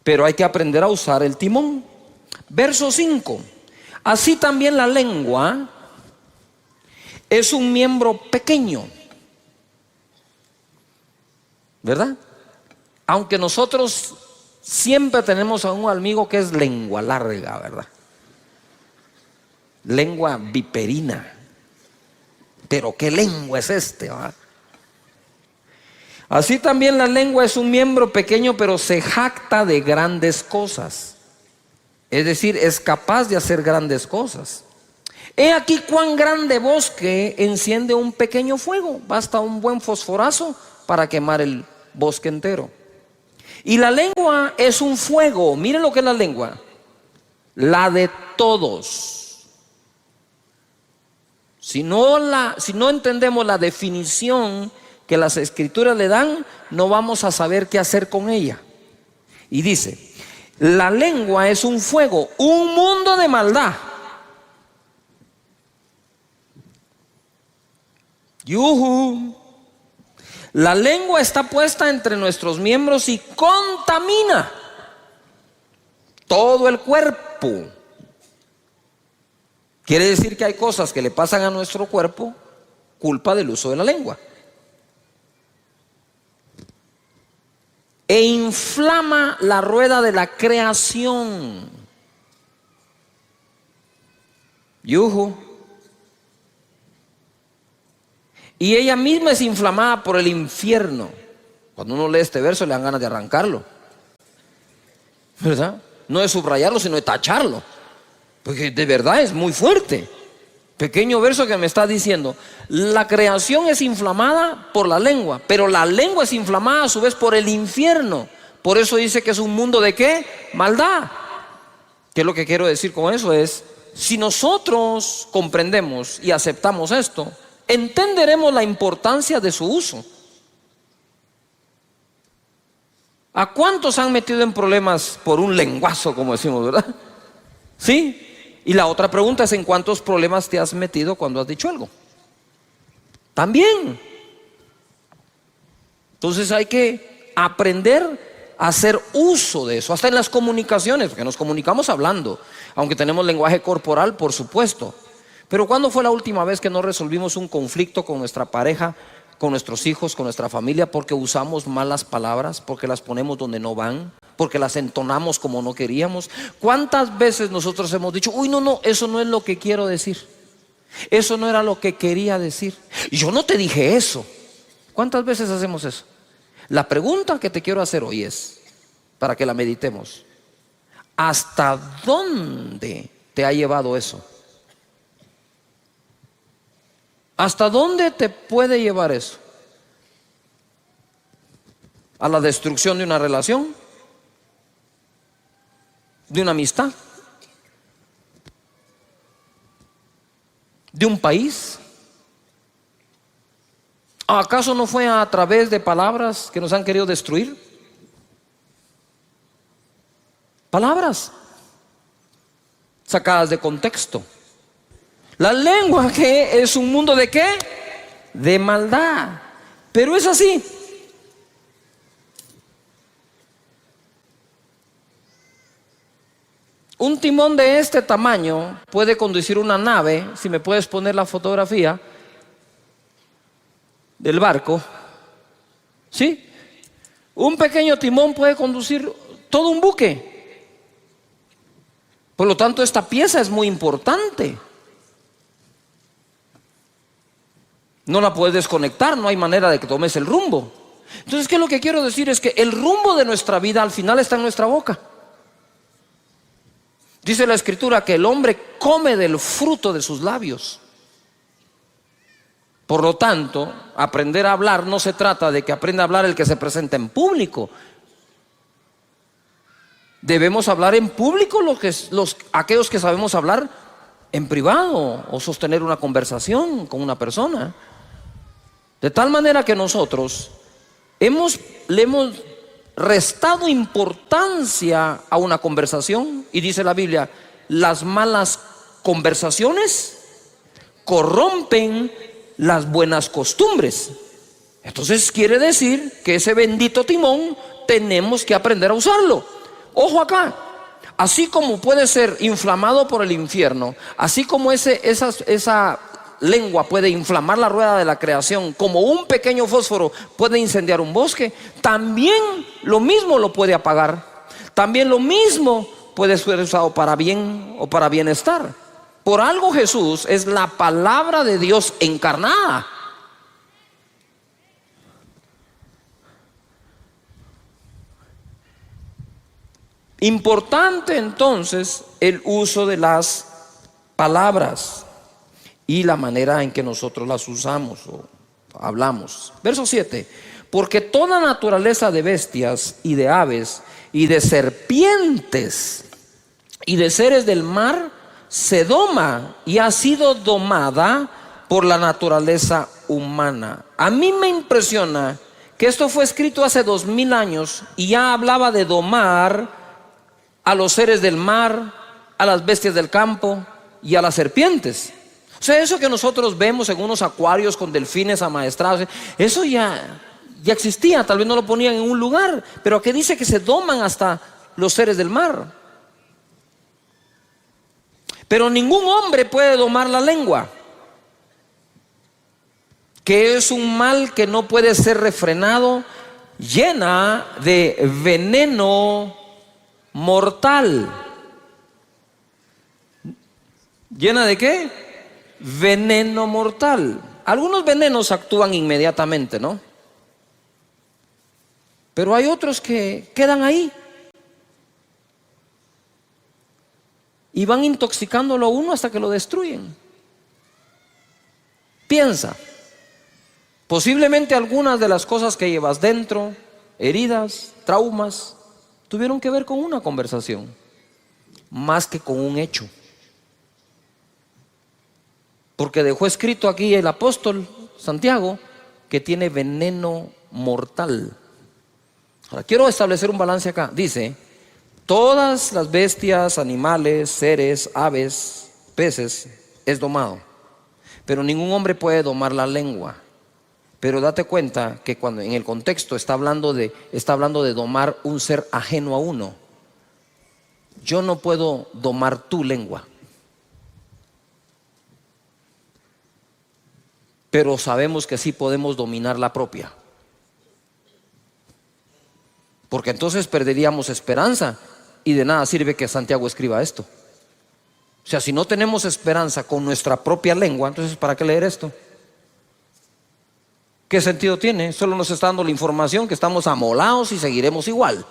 A: Pero hay que aprender a usar el timón. Verso 5. Así también la lengua es un miembro pequeño, ¿verdad? Aunque nosotros siempre tenemos a un amigo que es lengua larga, ¿verdad? Lengua viperina. Pero ¿qué lengua es este, ¿verdad? Así también la lengua es un miembro pequeño, pero se jacta de grandes cosas. Es decir, es capaz de hacer grandes cosas. He aquí cuán grande bosque enciende un pequeño fuego. Basta un buen fosforazo para quemar el bosque entero. Y la lengua es un fuego. Miren lo que es la lengua. La de todos. Si no entendemos la definición que las escrituras le dan, no vamos a saber qué hacer con ella. Y dice, la lengua es un fuego, un mundo de maldad. ¡Yujú! La lengua está puesta entre nuestros miembros y contamina todo el cuerpo. Quiere decir que hay cosas que le pasan a nuestro cuerpo culpa del uso de la lengua. E inflama la rueda de la creación. ¡Yujú! Y ella misma es inflamada por el infierno. Cuando uno lee este verso le dan ganas de arrancarlo, ¿verdad? No de subrayarlo, sino de tacharlo, porque de verdad es muy fuerte. Pequeño verso que me está diciendo, la creación es inflamada por la lengua, pero la lengua es inflamada a su vez por el infierno. Por eso dice que es un mundo de ¿qué? Maldad. ¿Qué es lo que quiero decir con eso? Es, si nosotros comprendemos y aceptamos esto, entenderemos la importancia de su uso. ¿A cuántos han metido en problemas por un lenguazo, como decimos, verdad? ¿Sí? Y la otra pregunta es, ¿en cuántos problemas te has metido cuando has dicho algo? También. Entonces hay que aprender a hacer uso de eso, hasta en las comunicaciones, porque nos comunicamos hablando, aunque tenemos lenguaje corporal, por supuesto. Pero ¿cuándo fue la última vez que no resolvimos un conflicto con nuestra pareja, con nuestros hijos, con nuestra familia, porque usamos malas palabras, porque las ponemos donde no van, porque las entonamos como no queríamos? ¿Cuántas veces nosotros hemos dicho, uy, no, eso no es lo que quiero decir, eso no era lo que quería decir, y yo no te dije eso? ¿Cuántas veces hacemos eso? La pregunta que te quiero hacer hoy es, para que la meditemos, ¿hasta dónde te ha llevado eso? ¿Hasta dónde te puede llevar eso? ¿A la destrucción de una relación? ¿De una amistad? ¿De un país? ¿Acaso no fue a través de palabras que nos han querido destruir? Palabras sacadas de contexto. La lengua, ¿qué? Es un mundo de ¿qué? De maldad. Pero es así. Un timón de este tamaño puede conducir una nave. Si me puedes poner la fotografía del barco, ¿sí? Un pequeño timón puede conducir todo un buque. Por lo tanto, esta pieza es muy importante. No la puedes desconectar, no hay manera de que tomes el rumbo. Entonces, ¿qué es lo que quiero decir? Es que el rumbo de nuestra vida al final está en nuestra boca. Dice la Escritura que el hombre come del fruto de sus labios. Por lo tanto, aprender a hablar no se trata de que aprenda a hablar el que se presenta en público. Debemos hablar en público aquellos que sabemos hablar en privado o sostener una conversación con una persona. De tal manera que nosotros le hemos restado importancia a una conversación, y dice la Biblia, las malas conversaciones corrompen las buenas costumbres. Entonces quiere decir que ese bendito timón tenemos que aprender a usarlo. Ojo acá, así como puede ser inflamado por el infierno, así como esa lengua puede inflamar la rueda de la creación, como un pequeño fósforo puede incendiar un bosque, también lo mismo lo puede apagar. También lo mismo puede ser usado para bien o para bienestar. Por algo Jesús es la palabra de Dios encarnada. Importante entonces el uso de las palabras y la manera en que nosotros las usamos o hablamos. Verso 7. Porque toda naturaleza de bestias y de aves y de serpientes y de seres del mar se doma y ha sido domada por la naturaleza humana. A mí me impresiona que esto fue escrito hace 2000 años y ya hablaba de domar a los seres del mar, a las bestias del campo y a las serpientes. O sea, eso que nosotros vemos en unos acuarios con delfines amaestrados, eso ya existía. Tal vez no lo ponían en un lugar, pero aquí dice que se doman hasta los seres del mar. Pero ningún hombre puede domar la lengua, que es un mal que no puede ser refrenado, llena de veneno mortal. ¿Llena de qué? Veneno mortal. Algunos venenos actúan inmediatamente, ¿no? Pero hay otros que quedan ahí y van intoxicándolo a uno hasta que lo destruyen. Piensa, posiblemente algunas de las cosas que llevas dentro, heridas, traumas, tuvieron que ver con una conversación, más que con un hecho. Porque dejó escrito aquí el apóstol Santiago que tiene veneno mortal. Ahora quiero establecer un balance acá. Dice, todas las bestias, animales, seres, aves, peces es domado, pero ningún hombre puede domar la lengua. Pero date cuenta que cuando en el contexto está hablando de domar un ser ajeno a uno. Yo no puedo domar tu lengua, pero sabemos que sí podemos dominar la propia. Porque entonces perderíamos esperanza y de nada sirve que Santiago escriba esto. O sea, si no tenemos esperanza con nuestra propia lengua, entonces ¿para qué leer esto? ¿Qué sentido tiene? Solo nos está dando la información que estamos amolados y seguiremos igual.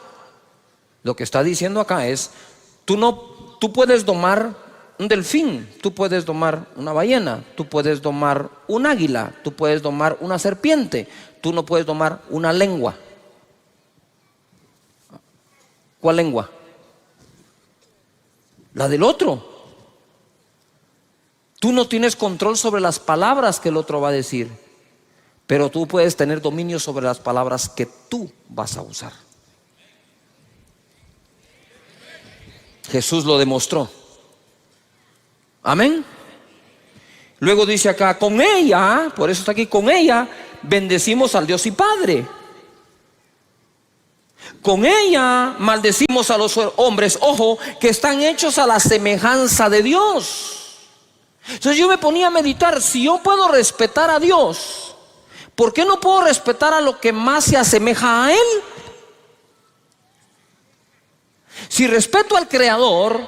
A: Lo que está diciendo acá es, tú puedes domar un delfín, tú puedes domar una ballena, tú puedes domar un águila, tú puedes domar una serpiente, tú no puedes domar una lengua. ¿Cuál lengua? La del otro. Tú no tienes control sobre las palabras que el otro va a decir, pero tú puedes tener dominio sobre las palabras que tú vas a usar. Jesús lo demostró. Amén. Luego dice acá, con ella, por eso está aquí, con ella bendecimos al Dios y Padre. Con ella maldecimos a los hombres, ojo, que están hechos a la semejanza de Dios. Entonces yo me ponía a meditar, si yo puedo respetar a Dios, ¿por qué no puedo respetar a lo que más se asemeja a Él? Si respeto al Creador,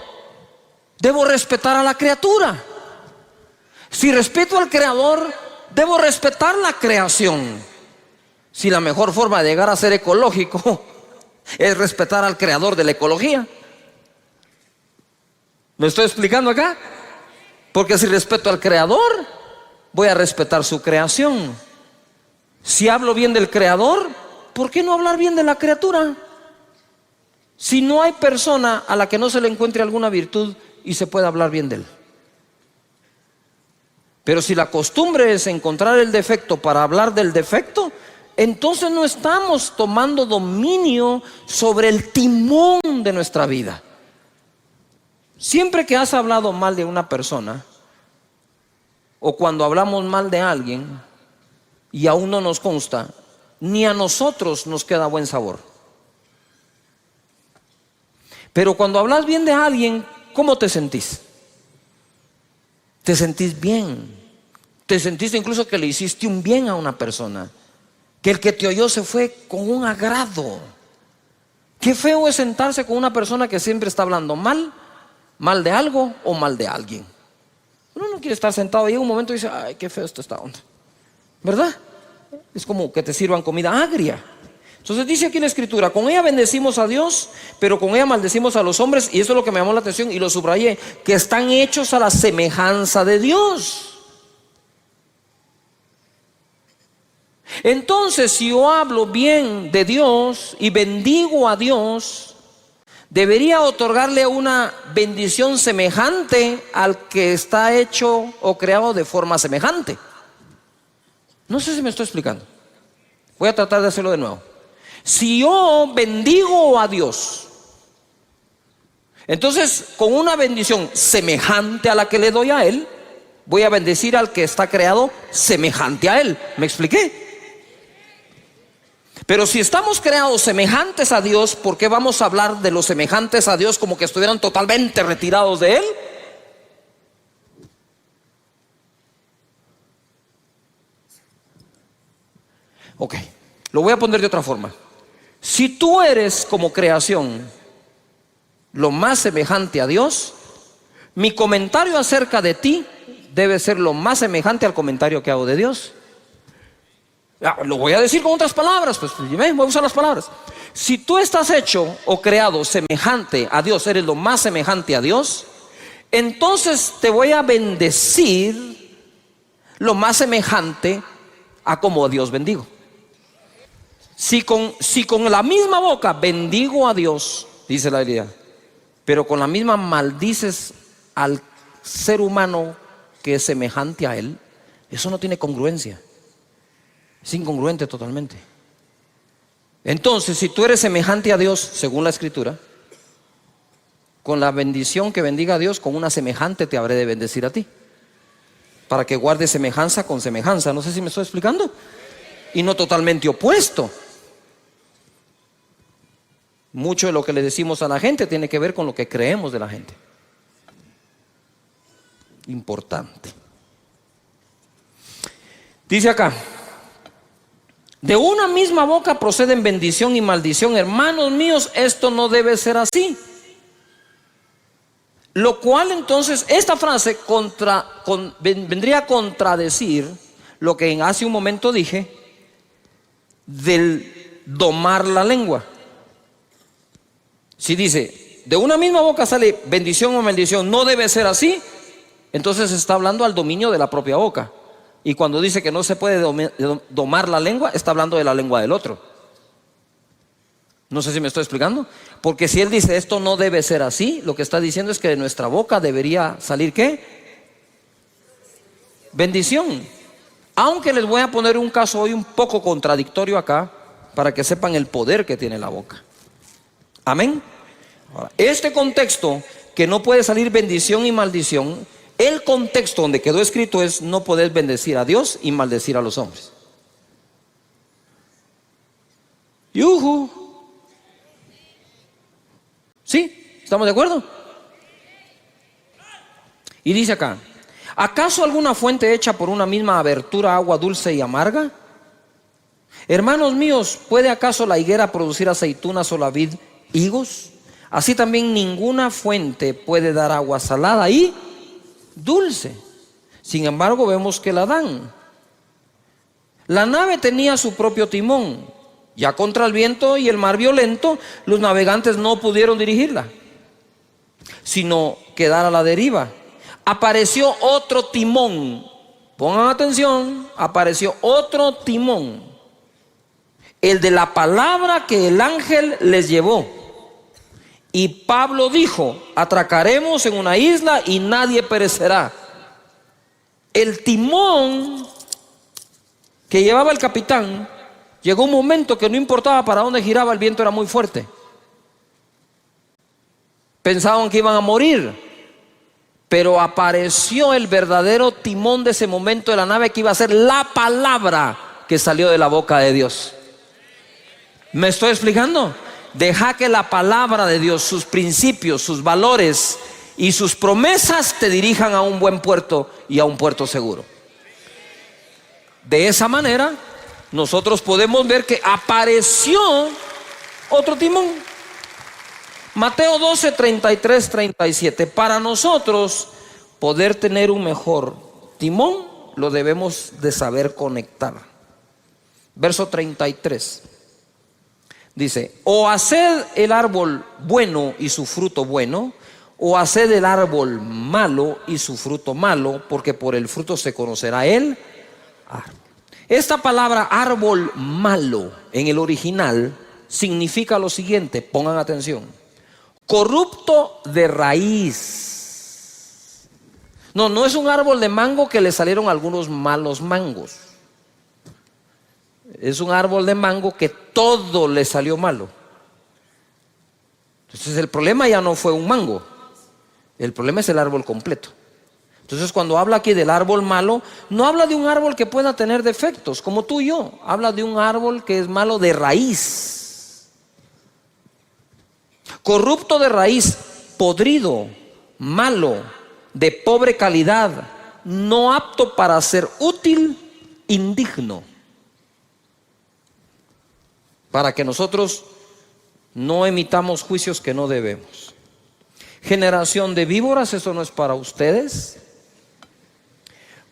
A: debo respetar a la criatura. Si respeto al Creador, debo respetar la creación. Si la mejor forma de llegar a ser ecológico es respetar al Creador de la ecología. ¿Me estoy explicando acá? Porque si respeto al Creador, voy a respetar su creación. Si hablo bien del Creador, ¿por qué no hablar bien de la criatura? Si no hay persona a la que no se le encuentre alguna virtud y se pueda hablar bien de él. Pero si la costumbre es encontrar el defecto para hablar del defecto, entonces no estamos tomando dominio sobre el timón de nuestra vida. Siempre que has hablado mal de una persona, o cuando hablamos mal de alguien y aún no nos consta, ni a nosotros nos queda buen sabor. Pero cuando hablas bien de alguien, ¿cómo te sentís? Te sentís bien, Te sentiste incluso que le hiciste un bien a una persona, que el que te oyó se fue con un agrado. Qué feo es sentarse con una persona que siempre está hablando mal de algo o mal de alguien. Uno no quiere estar sentado y en un momento dice, ay, qué feo está esta onda, ¿verdad? Es como que te sirvan comida agria. Entonces dice aquí en la escritura, con ella bendecimos a Dios, pero con ella maldecimos a los hombres. Y eso es lo que me llamó la atención y lo subrayé, que están hechos a la semejanza de Dios. Entonces, si yo hablo bien de Dios y bendigo a Dios, debería otorgarle una bendición semejante al que está hecho o creado de forma semejante. No sé si me estoy explicando. Voy a tratar de hacerlo de nuevo. Si yo bendigo a Dios, entonces con una bendición semejante a la que le doy a Él, voy a bendecir al que está creado semejante a Él. ¿Me expliqué? Pero si estamos creados semejantes a Dios, ¿por qué vamos a hablar de los semejantes a Dios como que estuvieran totalmente retirados de Él? Ok, lo voy a poner de otra forma. Si tú eres como creación lo más semejante a Dios, mi comentario acerca de ti debe ser lo más semejante al comentario que hago de Dios. Lo voy a decir con otras palabras, pues voy a usar las palabras. Si tú estás hecho o creado semejante a Dios, eres lo más semejante a Dios, entonces te voy a bendecir lo más semejante a como a Dios bendigo. Si con la misma boca bendigo a Dios, dice la Biblia, pero con la misma maldices al ser humano que es semejante a Él, eso no tiene congruencia. Es incongruente totalmente. Entonces, si tú eres semejante a Dios, según la Escritura, con la bendición que bendiga a Dios, con una semejante te habré de bendecir a ti, para que guardes semejanza con semejanza. No sé si me estoy explicando. Y no totalmente opuesto. Mucho de lo que le decimos a la gente tiene que ver con lo que creemos de la gente. Importante. Dice acá, de una misma boca proceden bendición y maldición. Hermanos míos, esto no debe ser así. Lo cual entonces, esta frase vendría a contradecir lo que hace un momento dije del domar la lengua. Si dice, de una misma boca sale bendición o maldición, no debe ser así, entonces está hablando al dominio de la propia boca. Y cuando dice que no se puede domar la lengua, está hablando de la lengua del otro. No sé si me estoy explicando. Porque si él dice esto no debe ser así, lo que está diciendo es que de nuestra boca debería salir ¿qué? Bendición. Aunque les voy a poner un caso hoy un poco contradictorio acá, para que sepan el poder que tiene la boca. Amén. Ahora, este contexto que no puede salir bendición y maldición, el contexto donde quedó escrito es no poder bendecir a Dios y maldecir a los hombres. ¡Yujú! ¿Sí? ¿Estamos de acuerdo? Y dice acá, ¿acaso alguna fuente hecha por una misma abertura agua dulce y amarga? Hermanos míos, ¿puede acaso la higuera producir aceitunas o la vid higos? Así también ninguna fuente puede dar agua salada y dulce. Sin embargo, vemos que la dan. La nave tenía su propio timón. Ya contra el viento y el mar violento, los navegantes no pudieron dirigirla, sino quedar a la deriva. Apareció otro timón. Pongan atención, apareció otro timón, el de la palabra que el ángel les llevó. Y Pablo dijo, atracaremos en una isla y nadie perecerá. El timón que llevaba el capitán, llegó un momento que no importaba para dónde giraba, el viento era muy fuerte. Pensaban que iban a morir, pero apareció el verdadero timón de ese momento de la nave, que iba a ser la palabra que salió de la boca de Dios. ¿Me estoy explicando? Deja que la palabra de Dios, sus principios, sus valores y sus promesas te dirijan a un buen puerto y a un puerto seguro. De esa manera, nosotros podemos ver que apareció otro timón. Mateo 12, 33, 37. Para nosotros poder tener un mejor timón, lo debemos de saber conectar. Verso 33. Dice: o haced el árbol bueno y su fruto bueno, o haced el árbol malo y su fruto malo, porque por el fruto se conocerá el árbol. Esta palabra árbol malo en el original significa lo siguiente, pongan atención: corrupto de raíz. No es un árbol de mango que le salieron algunos malos mangos. Es un árbol de mango que todo le salió malo. Entonces el problema ya no fue un mango, el problema es el árbol completo. Entonces cuando habla aquí del árbol malo, no habla de un árbol que pueda tener defectos como tú y yo, habla de un árbol que es malo de raíz. Corrupto de raíz, podrido, malo, de pobre calidad, no apto para ser útil, indigno. Para que nosotros no emitamos juicios que no debemos. Generación de víboras, eso no es para ustedes.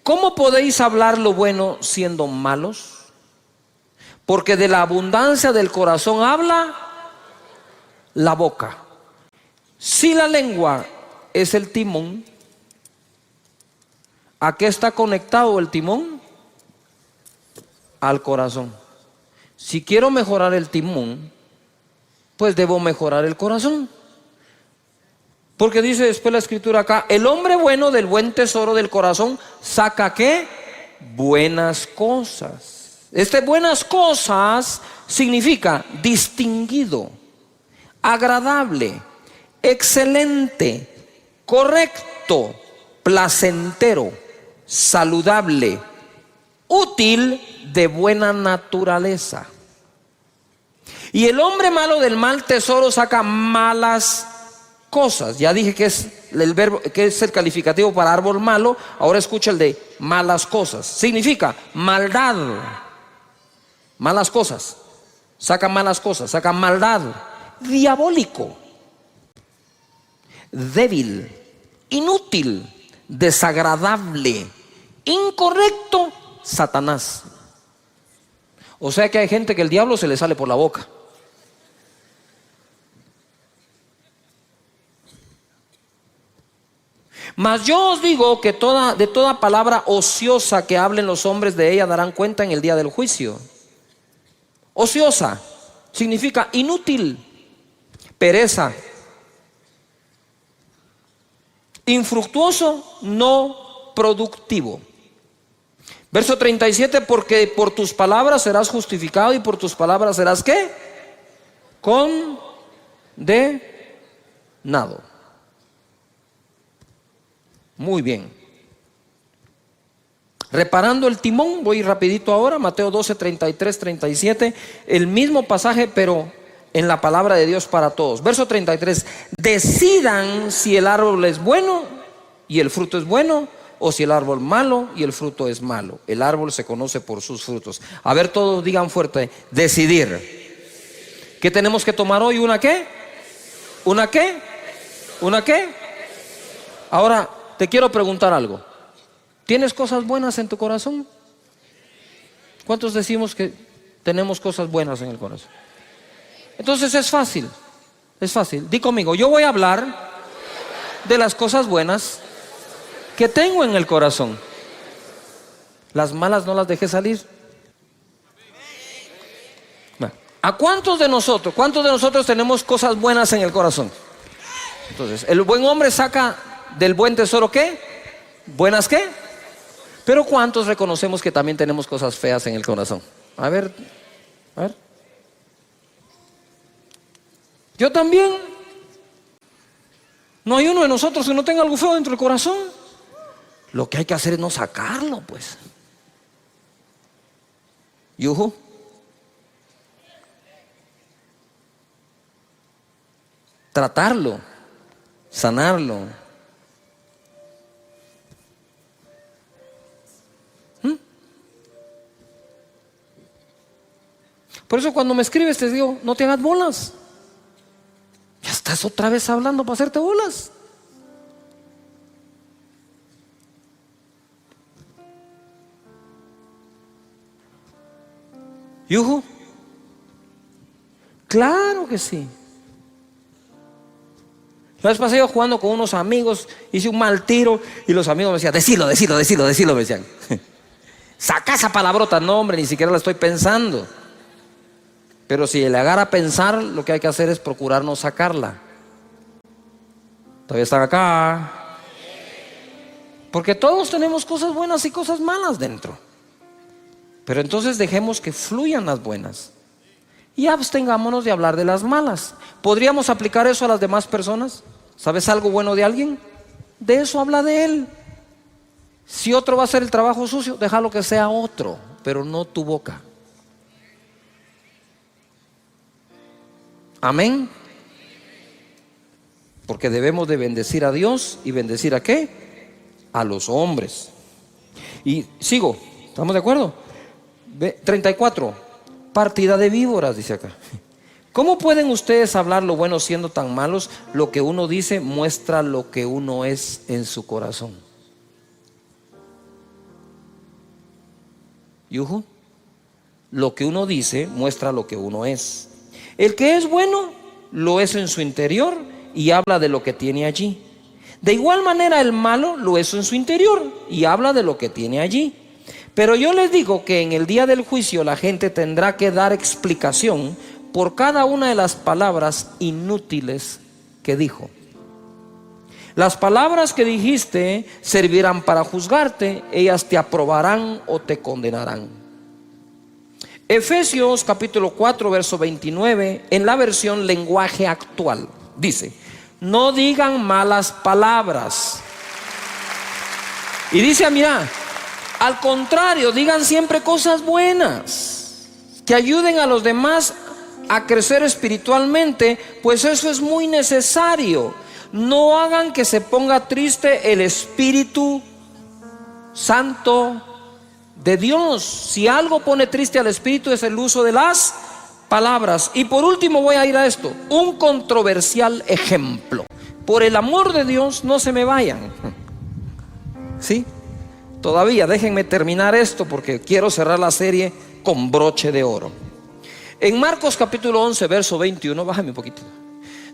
A: ¿Cómo podéis hablar lo bueno siendo malos? Porque de la abundancia del corazón habla la boca. Si la lengua es el timón, ¿a qué está conectado el timón? Al corazón. Si quiero mejorar el timón, pues debo mejorar el corazón. Porque dice después la escritura acá: el hombre bueno del buen tesoro del corazón saca ¿qué? Buenas cosas. Buenas cosas significa distinguido, agradable, excelente, correcto, placentero, saludable, útil, de buena naturaleza. Y el hombre malo del mal tesoro saca malas cosas. Ya dije que es el verbo, que es el calificativo para árbol malo. Ahora escucha el de malas cosas. Significa maldad. Malas cosas. Saca malas cosas, saca maldad. Diabólico. Débil. Inútil. Desagradable. Incorrecto. Satanás. O sea que hay gente que el diablo se le sale por la boca. Mas yo os digo que de toda palabra ociosa que hablen los hombres, de ella darán cuenta en el día del juicio. Ociosa significa inútil, pereza, infructuoso, no productivo. Verso 37, porque por tus palabras serás justificado y por tus palabras serás ¿qué? Condenado. Muy bien. Reparando el timón, voy rapidito ahora, Mateo 12, 33, 37, el mismo pasaje pero en la palabra de Dios para todos. Verso 33, decidan si el árbol es bueno y el fruto es bueno, o si el árbol malo y el fruto es malo. El árbol se conoce por sus frutos. A ver, todos digan fuerte: decidir. ¿Qué tenemos que tomar hoy? ¿Una qué? ¿Una qué? ¿Una qué? Ahora te quiero preguntar algo. ¿Tienes cosas buenas en tu corazón? ¿Cuántos decimos que tenemos cosas buenas en el corazón? Entonces es fácil. Es fácil. Di conmigo: yo voy a hablar de las cosas buenas que tengo en el corazón. Las malas no las dejé salir. ¿A cuántos de nosotros tenemos cosas buenas en el corazón? Entonces, el buen hombre saca del buen tesoro ¿qué? ¿Buenas qué? Pero ¿cuántos reconocemos que también tenemos cosas feas en el corazón? A ver. Yo también. No hay uno de nosotros que no tenga algo feo dentro del corazón. Lo que hay que hacer es no sacarlo, pues. Yuhu. Tratarlo, sanarlo. Por eso cuando me escribes te digo, no te hagas bolas. Ya estás otra vez hablando para hacerte bolas. ¿Yujo? Claro que sí. La vez pasada yo jugando con unos amigos, hice un mal tiro y los amigos me decían, decilo, me decían. Saca esa palabrota. No, hombre, ni siquiera la estoy pensando. Pero si le agarra a pensar, lo que hay que hacer es procurar no sacarla. Todavía están acá. Porque todos tenemos cosas buenas y cosas malas dentro. Pero entonces dejemos que fluyan las buenas y abstengámonos de hablar de las malas. ¿Podríamos aplicar eso a las demás personas? ¿Sabes algo bueno de alguien? De eso habla de él. Si otro va a hacer el trabajo sucio, déjalo que sea otro, pero no tu boca. Amén. Porque debemos de bendecir a Dios. ¿Y bendecir a qué? A los hombres. Y sigo, ¿estamos de acuerdo? 34. Partida de víboras, dice acá. ¿Cómo pueden ustedes hablar lo bueno siendo tan malos? Lo que uno dice muestra lo que uno es en su corazón. ¿Yujú? Lo que uno dice muestra lo que uno es. El que es bueno lo es en su interior y habla de lo que tiene allí. De igual manera el malo lo es en su interior y habla de lo que tiene allí. Pero yo les digo que en el día del juicio la gente tendrá que dar explicación por cada una de las palabras inútiles que dijo. Las palabras que dijiste servirán para juzgarte, ellas te aprobarán o te condenarán. Efesios capítulo 4 verso 29 en la versión lenguaje actual dice: no digan malas palabras. Y dice, mira, al contrario, digan siempre cosas buenas que ayuden a los demás a crecer espiritualmente, pues eso es muy necesario. No hagan que se ponga triste el Espíritu Santo de Dios. Si algo pone triste al Espíritu es el uso de las palabras. Y por último voy a ir a esto, un controversial ejemplo. Por el amor de Dios, no se me vayan. ¿Sí? Todavía déjenme terminar esto porque quiero cerrar la serie con broche de oro. En Marcos capítulo 11 verso 21, bájame un poquito.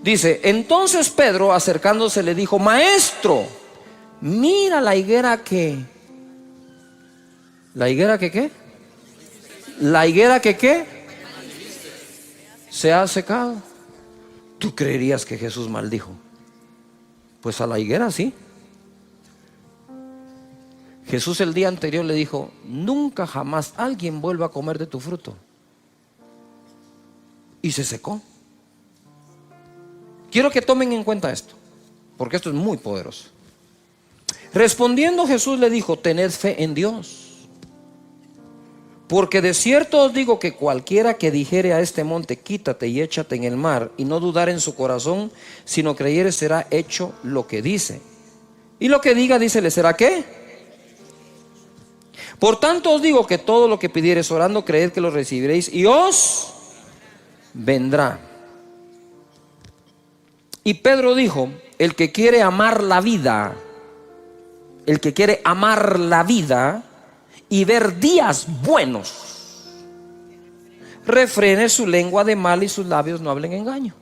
A: Dice, entonces Pedro acercándose le dijo: maestro, mira la higuera que... ¿La higuera que qué? La higuera que qué se ha secado. ¿Tú creerías que Jesús maldijo? Pues a la higuera sí. Jesús el día anterior le dijo: nunca jamás alguien vuelva a comer de tu fruto. Y se secó. Quiero que tomen en cuenta esto, porque esto es muy poderoso. Respondiendo Jesús le dijo: tened fe en Dios, porque de cierto os digo que cualquiera que dijere a este monte: quítate y échate en el mar, y no dudar en su corazón, sino creyere, será hecho lo que dice. Y lo que diga, dice, le será ¿qué? Por tanto os digo que todo lo que pidiereis orando, creed que lo recibiréis y os vendrá. Y Pedro dijo: el que quiere amar la vida, el que quiere amar la vida y ver días buenos, refrene su lengua de mal y sus labios no hablen engaño.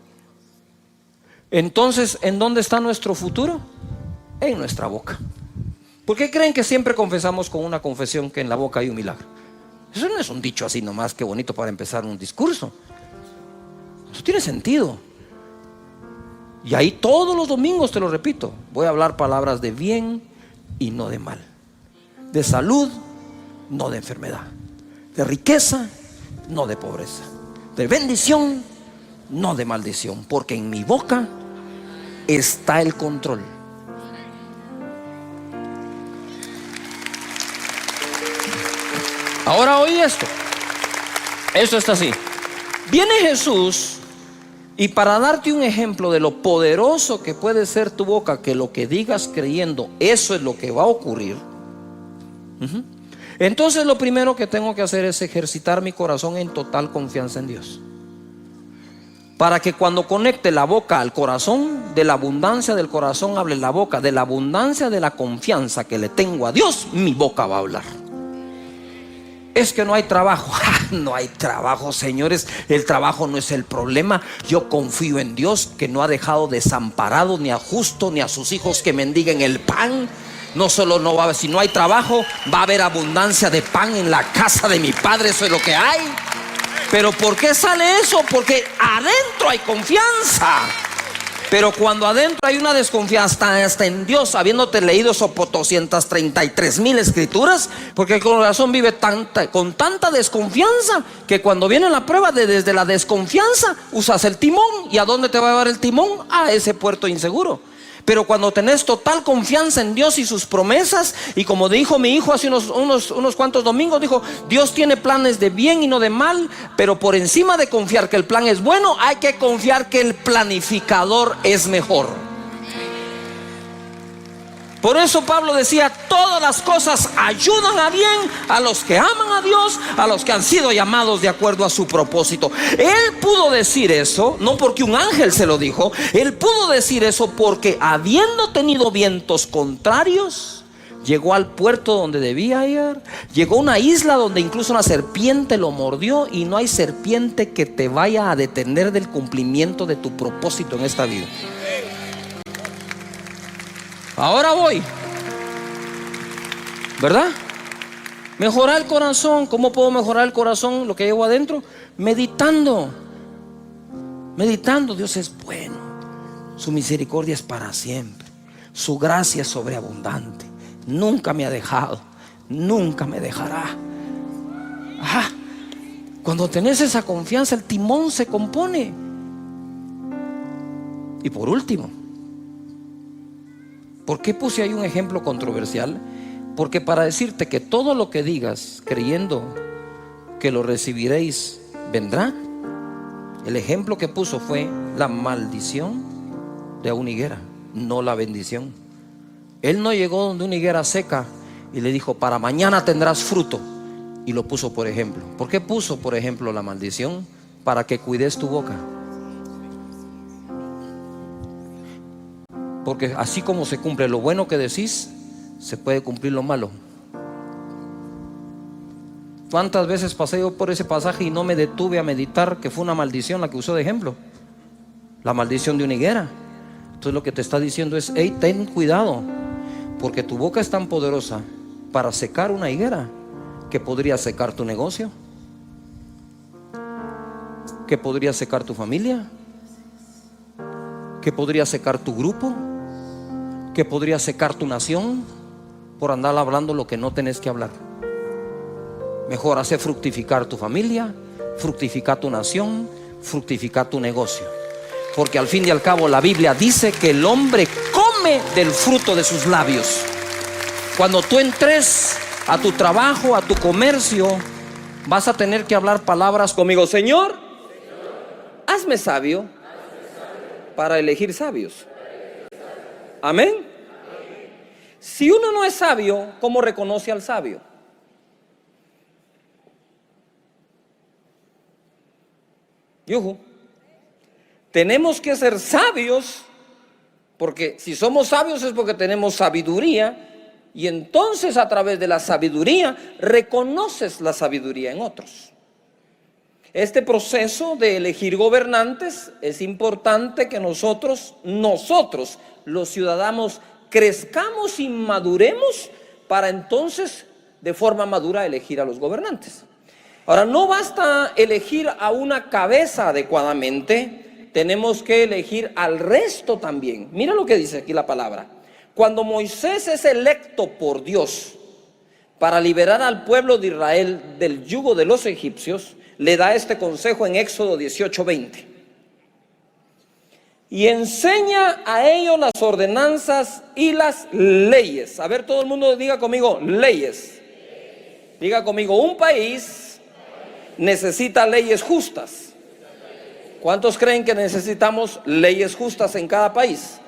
A: Entonces, ¿en dónde está nuestro futuro? En nuestra boca. ¿Por qué creen que siempre confesamos con una confesión que en la boca hay un milagro? Eso no es un dicho así nomás, qué bonito para empezar un discurso. Eso tiene sentido. Y ahí todos los domingos te lo repito, voy a hablar palabras de bien y no de mal, de salud, no de enfermedad, de riqueza, no de pobreza, de bendición, no de maldición, porque en mi boca está el control. Ahora oí esto. Esto está así. Viene Jesús y para darte un ejemplo de lo poderoso que puede ser tu boca, que lo que digas creyendo, eso es lo que va a ocurrir. Entonces lo primero que tengo que hacer es ejercitar mi corazón en total confianza en Dios, para que cuando conecte la boca al corazón, de la abundancia del corazón hable la boca. De la abundancia de la confianza que le tengo a Dios, mi boca va a hablar. Es que no hay trabajo. No hay trabajo, señores. El trabajo no es el problema. Yo confío en Dios, que no ha dejado desamparado ni a justo ni a sus hijos que mendiguen el pan. No solo no va a haber, si no hay trabajo, va a haber abundancia de pan en la casa de mi Padre. Eso es lo que hay. Pero ¿por qué sale eso? Porque adentro hay confianza. Pero cuando adentro hay una desconfianza hasta en Dios, habiéndote leído esos 233,000 escrituras, porque el corazón vive con tanta desconfianza que cuando viene la prueba, desde la desconfianza usas el timón. ¿Y a dónde te va a llevar el timón? A ese puerto inseguro. Pero cuando tenés total confianza en Dios y sus promesas, y como dijo mi hijo hace unos cuantos domingos, dijo: Dios tiene planes de bien y no de mal. Pero por encima de confiar que el plan es bueno, hay que confiar que el planificador es mejor. Por eso Pablo decía: todas las cosas ayudan a bien a los que aman a Dios, a los que han sido llamados de acuerdo a su propósito. Él pudo decir eso no porque un ángel se lo dijo. Él pudo decir eso porque, habiendo tenido vientos contrarios, llegó al puerto donde debía ir. Llegó a una isla donde incluso una serpiente lo mordió. Y no hay serpiente que te vaya a detener del cumplimiento de tu propósito en esta vida. Ahora voy, ¿verdad? Mejorar el corazón. ¿Cómo puedo mejorar el corazón? Lo que llevo adentro, meditando. Dios es bueno, su misericordia es para siempre, su gracia es sobreabundante, nunca me ha dejado, nunca me dejará. Cuando tenés esa confianza, el timón se compone. Y por último, ¿por qué puse ahí un ejemplo controversial? Porque para decirte que todo lo que digas creyendo que lo recibiréis vendrá, el ejemplo que puso fue la maldición de una higuera, no la bendición. Él no llegó donde una higuera seca y le dijo: para mañana tendrás fruto, y lo puso por ejemplo. ¿Por qué puso por ejemplo la maldición? Para que cuides tu boca. Porque así como se cumple lo bueno que decís, se puede cumplir lo malo. ¿Cuántas veces pasé yo por ese pasaje y no me detuve a meditar que fue una maldición la que usó de ejemplo? La maldición de una higuera. Entonces lo que te está diciendo es: hey, ten cuidado, porque tu boca es tan poderosa para secar una higuera que podría secar tu negocio, que podría secar tu familia, que podría secar tu grupo, que podría secar tu nación por andar hablando lo que no tenés que hablar. Mejor hacer fructificar tu familia, fructificar tu nación, fructificar tu negocio. Porque al fin y al cabo la Biblia dice que el hombre come del fruto de sus labios. Cuando tú entres a tu trabajo, a tu comercio, vas a tener que hablar palabras conmigo: Señor, hazme sabio para elegir sabios. Amén. Si uno no es sabio, ¿cómo reconoce al sabio? Yuhu. Tenemos que ser sabios, porque si somos sabios es porque tenemos sabiduría, y entonces a través de la sabiduría reconoces la sabiduría en otros. Este proceso de elegir gobernantes es importante que nosotros los ciudadanos crezcamos y maduremos para entonces de forma madura elegir a los gobernantes. Ahora, no basta elegir a una cabeza adecuadamente, tenemos que elegir al resto también. Mira lo que dice aquí la palabra: cuando Moisés es electo por Dios para liberar al pueblo de Israel del yugo de los egipcios, le da este consejo en Éxodo 18:20. Y enseña a ellos las ordenanzas y las leyes. A ver, todo el mundo diga conmigo: leyes. Diga conmigo: un país necesita leyes justas. ¿Cuántos creen que necesitamos leyes justas en cada país?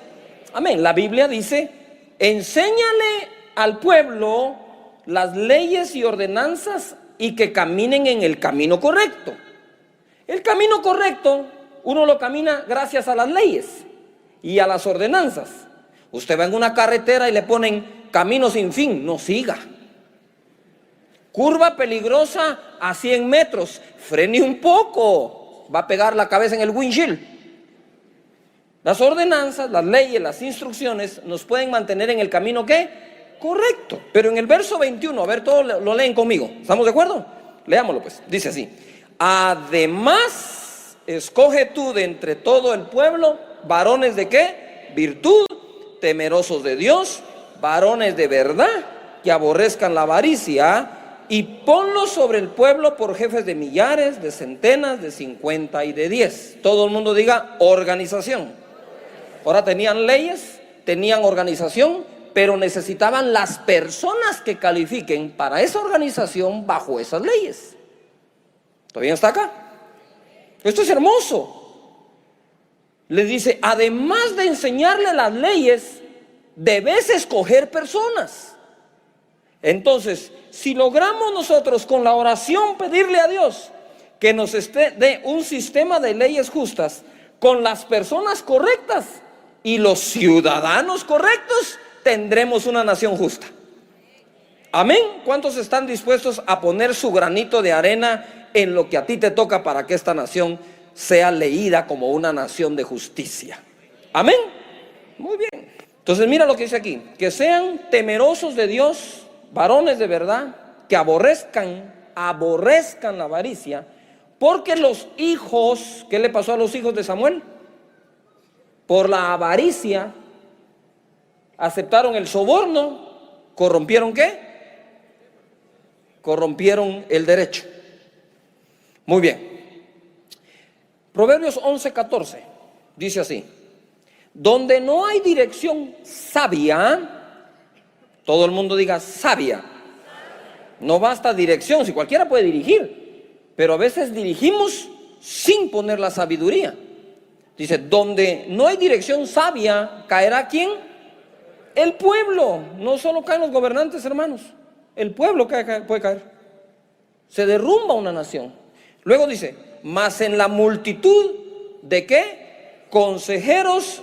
A: Amén. La Biblia dice: enséñale al pueblo las leyes y ordenanzas y que caminen en el camino correcto. El camino correcto uno lo camina gracias a las leyes y a las ordenanzas. Usted va en una carretera y le ponen camino sin fin, no siga. Curva peligrosa a 100 metros, frene un poco, va a pegar la cabeza en el windshield. Las ordenanzas, las leyes, las instrucciones nos pueden mantener en el camino ¿qué? Correcto. Pero en el verso 21, a ver, todos lo leen conmigo. ¿Estamos de acuerdo? Leámoslo pues. Dice así: además, escoge tú de entre todo el pueblo varones de ¿qué? Virtud, temerosos de Dios, varones de verdad, que aborrezcan la avaricia, y ponlos sobre el pueblo por jefes de millares, de centenas, de 50 y de 10. Todo el mundo diga organización. Ahora tenían leyes, tenían organización, pero necesitaban las personas que califiquen para esa organización bajo esas leyes. ¿Todavía está acá? Esto es hermoso. Les dice, además de enseñarle las leyes, debes escoger personas. Entonces, si logramos nosotros con la oración pedirle a Dios que nos dé un sistema de leyes justas con las personas correctas y los ciudadanos correctos, tendremos una nación justa. Amén. ¿Cuántos están dispuestos a poner su granito de arena en lo que a ti te toca para que esta nación sea leída como una nación de justicia? Amén. Muy bien. Entonces mira lo que dice aquí: que sean temerosos de Dios, varones de verdad, que aborrezcan la avaricia, porque los hijos, ¿qué le pasó a los hijos de Samuel? Por la avaricia aceptaron el soborno, corrompieron ¿qué? Corrompieron el derecho. Muy bien. Proverbios 11:14 dice así: donde no hay dirección sabia, todo el mundo diga sabia. No basta dirección, si cualquiera puede dirigir, pero a veces dirigimos sin poner la sabiduría. Dice, donde no hay dirección sabia, ¿caerá quién? El pueblo. No solo caen los gobernantes, hermanos, el pueblo puede caer. Se derrumba una nación. Luego dice, mas en la multitud de ¿qué? Consejeros,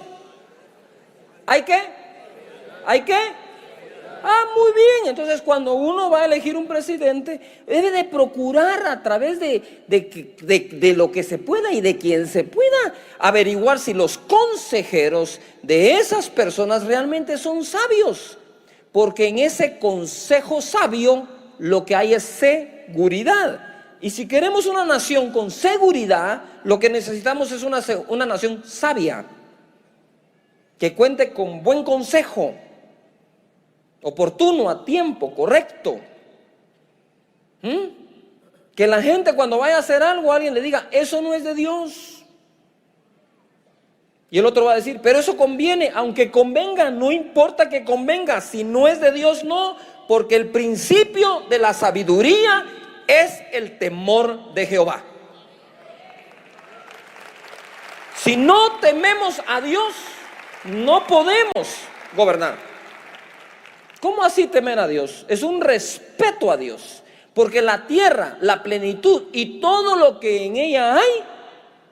A: ¿hay qué? ¿Hay qué? Muy bien. Entonces cuando uno va a elegir un presidente, debe de procurar a través de lo que se pueda y de quien se pueda averiguar si los consejeros de esas personas realmente son sabios, porque en ese consejo sabio lo que hay es seguridad. Y si queremos una nación con seguridad, lo que necesitamos es una nación sabia, que cuente con buen consejo, oportuno, a tiempo, correcto. Que la gente cuando vaya a hacer algo, alguien le diga, eso no es de Dios. Y el otro va a decir, pero eso conviene, aunque convenga, no importa que convenga, si no es de Dios, no, porque el principio de la sabiduría es el temor de Jehová. Si no tememos a Dios, no podemos gobernar. ¿Cómo así temer a Dios? Es un respeto a Dios, porque la tierra, la plenitud y todo lo que en ella hay,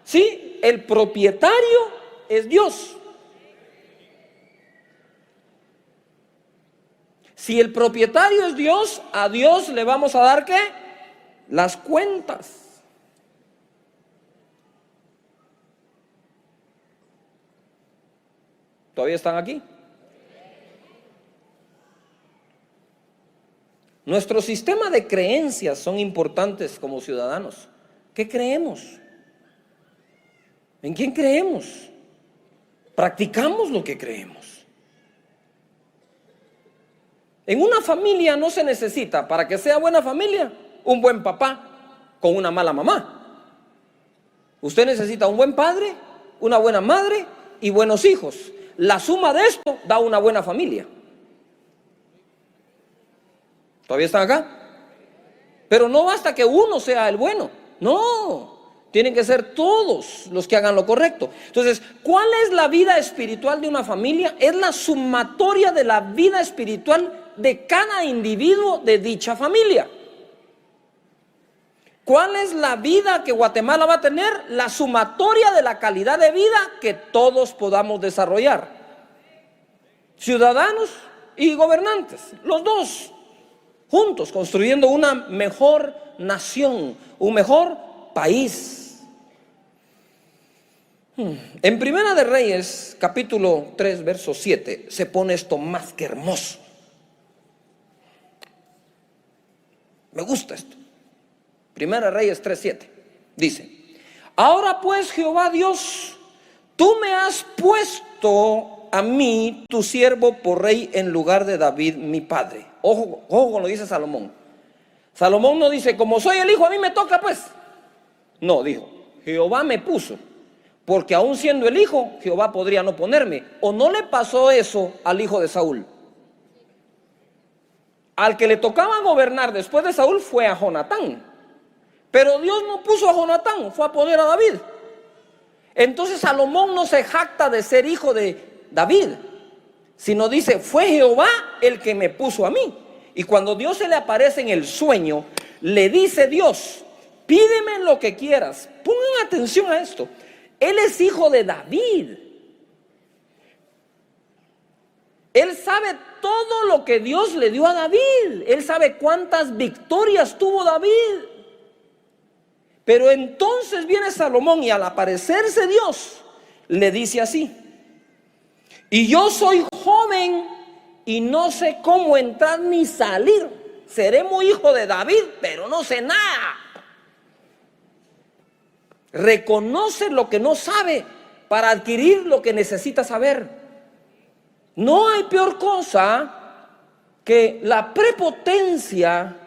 A: ¿sí? El propietario es Dios. Si el propietario es Dios, a Dios le vamos a dar ¿qué? Las cuentas. ¿Todavía están aquí? Nuestro sistema de creencias son importantes como ciudadanos. ¿Qué creemos? ¿En quién creemos? Practicamos lo que creemos. En una familia no se necesita, para que sea buena familia, un buen papá con una mala mamá. Usted necesita un buen padre, una buena madre y buenos hijos. La suma de esto da una buena familia. ¿Todavía están acá? Pero no basta que uno sea el bueno. No, tienen que ser todos los que hagan lo correcto. Entonces, ¿cuál es la vida espiritual de una familia? Es la sumatoria de la vida espiritual de cada individuo de dicha familia. ¿Cuál es la vida que Guatemala va a tener? La sumatoria de la calidad de vida que todos podamos desarrollar. Ciudadanos y gobernantes, los dos juntos, construyendo una mejor nación, un mejor país. En Primera de Reyes, capítulo 3, verso 7, se pone esto más que hermoso. Me gusta esto. Primera de Reyes 3:7 dice: ahora pues, Jehová Dios, tú me has puesto a mí, tu siervo, por rey en lugar de David, mi padre. Ojo, ojo con lo que dice Salomón. Salomón no dice, como soy el hijo, a mí me toca pues. No, dijo, Jehová me puso, porque aún siendo el hijo, Jehová podría no ponerme. ¿O no le pasó eso al hijo de Saúl? Al que le tocaba gobernar después de Saúl fue a Jonatán. Pero Dios no puso a Jonatán, fue a poner a David. Entonces Salomón no se jacta de ser hijo de David, sino dice, fue Jehová el que me puso a mí. Y cuando Dios se le aparece en el sueño, le dice Dios, pídeme lo que quieras. Pongan atención a esto. Él es hijo de David. Él sabe todo lo que Dios le dio a David. Él sabe cuántas victorias tuvo David. Pero entonces viene Salomón y al aparecerse Dios, le dice así: y yo soy joven y no sé cómo entrar ni salir. Seré muy hijo de David, pero no sé nada. Reconoce lo que no sabe para adquirir lo que necesita saber. No hay peor cosa que la prepotencia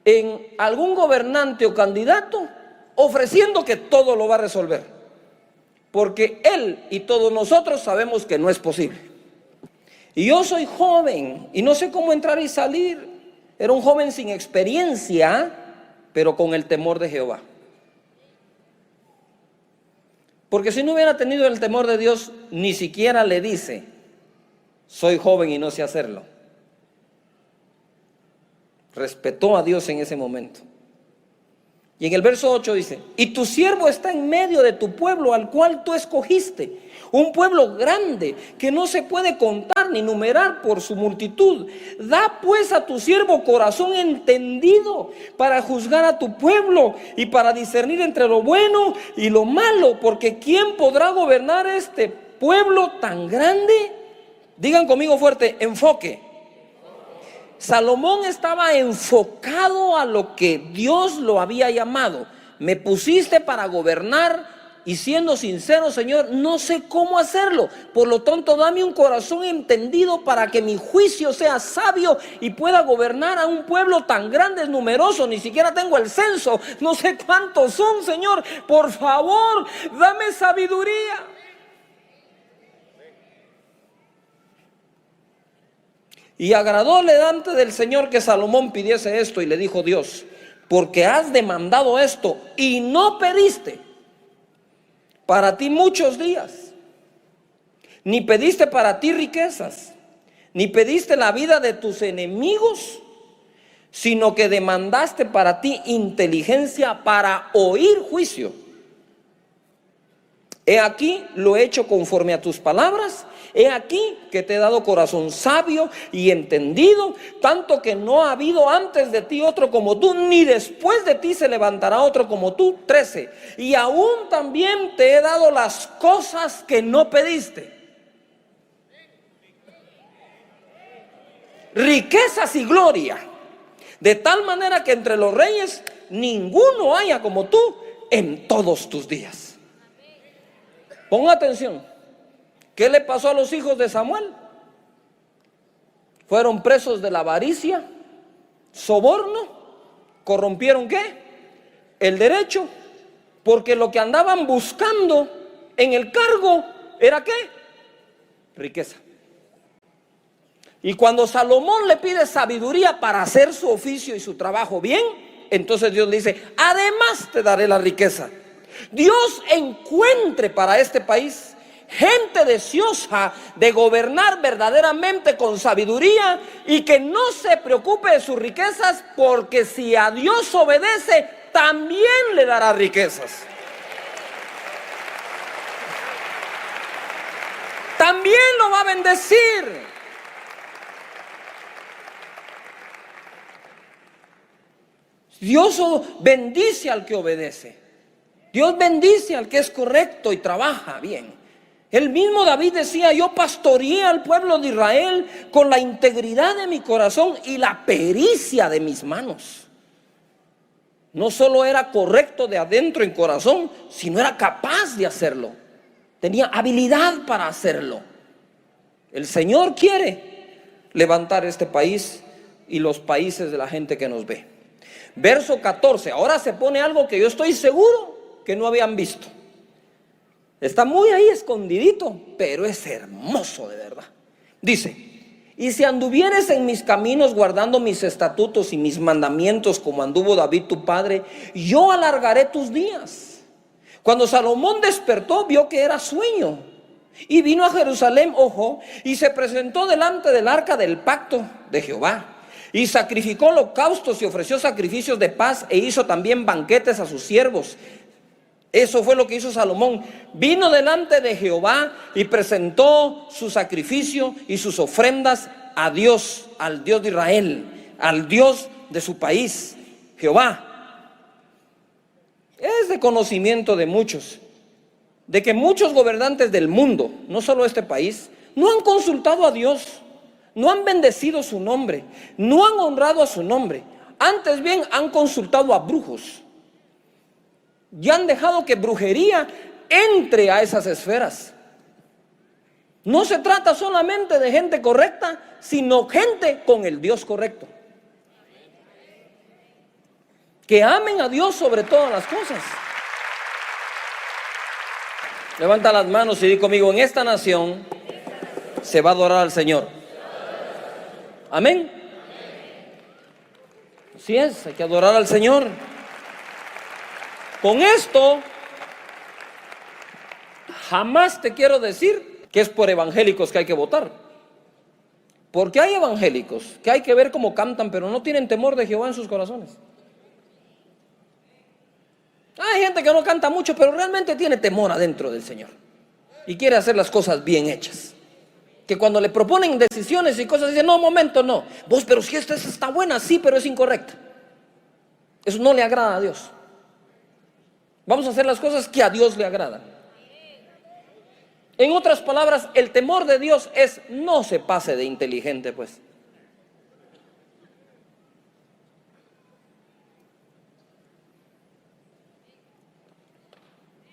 A: en algún gobernante o candidato ofreciendo que todo lo va a resolver, porque él y todos nosotros sabemos que no es posible. Y yo soy joven y no sé cómo entrar y salir. Era un joven sin experiencia, pero con el temor de Jehová. Porque si no hubiera tenido el temor de Dios, ni siquiera le dice, soy joven y no sé hacerlo. Respetó a Dios en ese momento. Y en el verso 8 dice, y tu siervo está en medio de tu pueblo al cual tú escogiste, un pueblo grande que no se puede contar ni numerar por su multitud. Da pues a tu siervo corazón entendido para juzgar a tu pueblo y para discernir entre lo bueno y lo malo, porque ¿quién podrá gobernar este pueblo tan grande? Digan conmigo fuerte, enfoque. Salomón estaba enfocado a lo que Dios lo había llamado. Me pusiste para gobernar y siendo sincero, Señor, no sé cómo hacerlo. Por lo tanto, dame un corazón entendido para que mi juicio sea sabio y pueda gobernar a un pueblo tan grande, numeroso. Ni siquiera tengo el censo, no sé cuántos son, Señor. Por favor, dame sabiduría. Y agradóle delante del Señor que Salomón pidiese esto, y le dijo Dios, porque has demandado esto y no pediste para ti muchos días, ni pediste para ti riquezas, ni pediste la vida de tus enemigos, sino que demandaste para ti inteligencia para oír juicio. He aquí lo he hecho conforme a tus palabras. He aquí que te he dado corazón sabio y entendido, tanto que no ha habido antes de ti otro como tú, ni después de ti se levantará otro como tú. 13. Y aún también te he dado las cosas que no pediste, riquezas y gloria, de tal manera que entre los reyes ninguno haya como tú en todos tus días. Pon atención. ¿Qué le pasó a los hijos de Samuel? Fueron presos de la avaricia, soborno, corrompieron ¿qué? El derecho, porque lo que andaban buscando en el cargo era ¿qué? Riqueza. Y cuando Salomón le pide sabiduría para hacer su oficio y su trabajo bien, entonces Dios le dice, además te daré la riqueza. Dios encuentre para este país gente deseosa de gobernar verdaderamente con sabiduría y que no se preocupe de sus riquezas, porque si a Dios obedece, también le dará riquezas. También lo va a bendecir. Dios bendice al que obedece. Dios bendice al que es correcto y trabaja bien. El mismo David decía: yo pastoreé al pueblo de Israel con la integridad de mi corazón y la pericia de mis manos. No solo era correcto de adentro en corazón, sino era capaz de hacerlo. Tenía habilidad para hacerlo. El Señor quiere levantar este país y los países de la gente que nos ve. Verso 14, ahora se pone algo que yo estoy seguro que no habían visto. Está muy ahí escondidito, pero es hermoso de verdad. Dice: y si anduvieres en mis caminos guardando mis estatutos y mis mandamientos como anduvo David tu padre, yo alargaré tus días. Cuando Salomón despertó, vio que era sueño y vino a Jerusalén, ojo, y se presentó delante del arca del pacto de Jehová. Y sacrificó holocaustos y ofreció sacrificios de paz, e hizo también banquetes a sus siervos. Eso fue lo que hizo Salomón. Vino delante de Jehová y presentó su sacrificio y sus ofrendas a Dios, al Dios de Israel, al Dios de su país, Jehová. Es de conocimiento de muchos, de que muchos gobernantes del mundo, no solo este país, no han consultado a Dios. No han bendecido su nombre, no han honrado a su nombre. Antes bien han consultado a brujos y han dejado que brujería entre a esas esferas. No se trata solamente de gente correcta, sino gente con el Dios correcto, que amen a Dios sobre todas las cosas. Levanta las manos y di conmigo: en esta nación se va a adorar al Señor. Amén. Así es, hay que adorar al Señor. Con esto, jamás te quiero decir que es por evangélicos que hay que votar. Porque hay evangélicos que hay que ver cómo cantan, pero no tienen temor de Jehová en sus corazones. Hay gente que no canta mucho, pero realmente tiene temor adentro del Señor y quiere hacer las cosas bien hechas. Que cuando le proponen decisiones y cosas, dicen: no, momento, no. Vos, pero si esta está buena, sí, pero es incorrecta. Eso no le agrada a Dios. Vamos a hacer las cosas que a Dios le agradan. En otras palabras, el temor de Dios es: no se pase de inteligente, pues.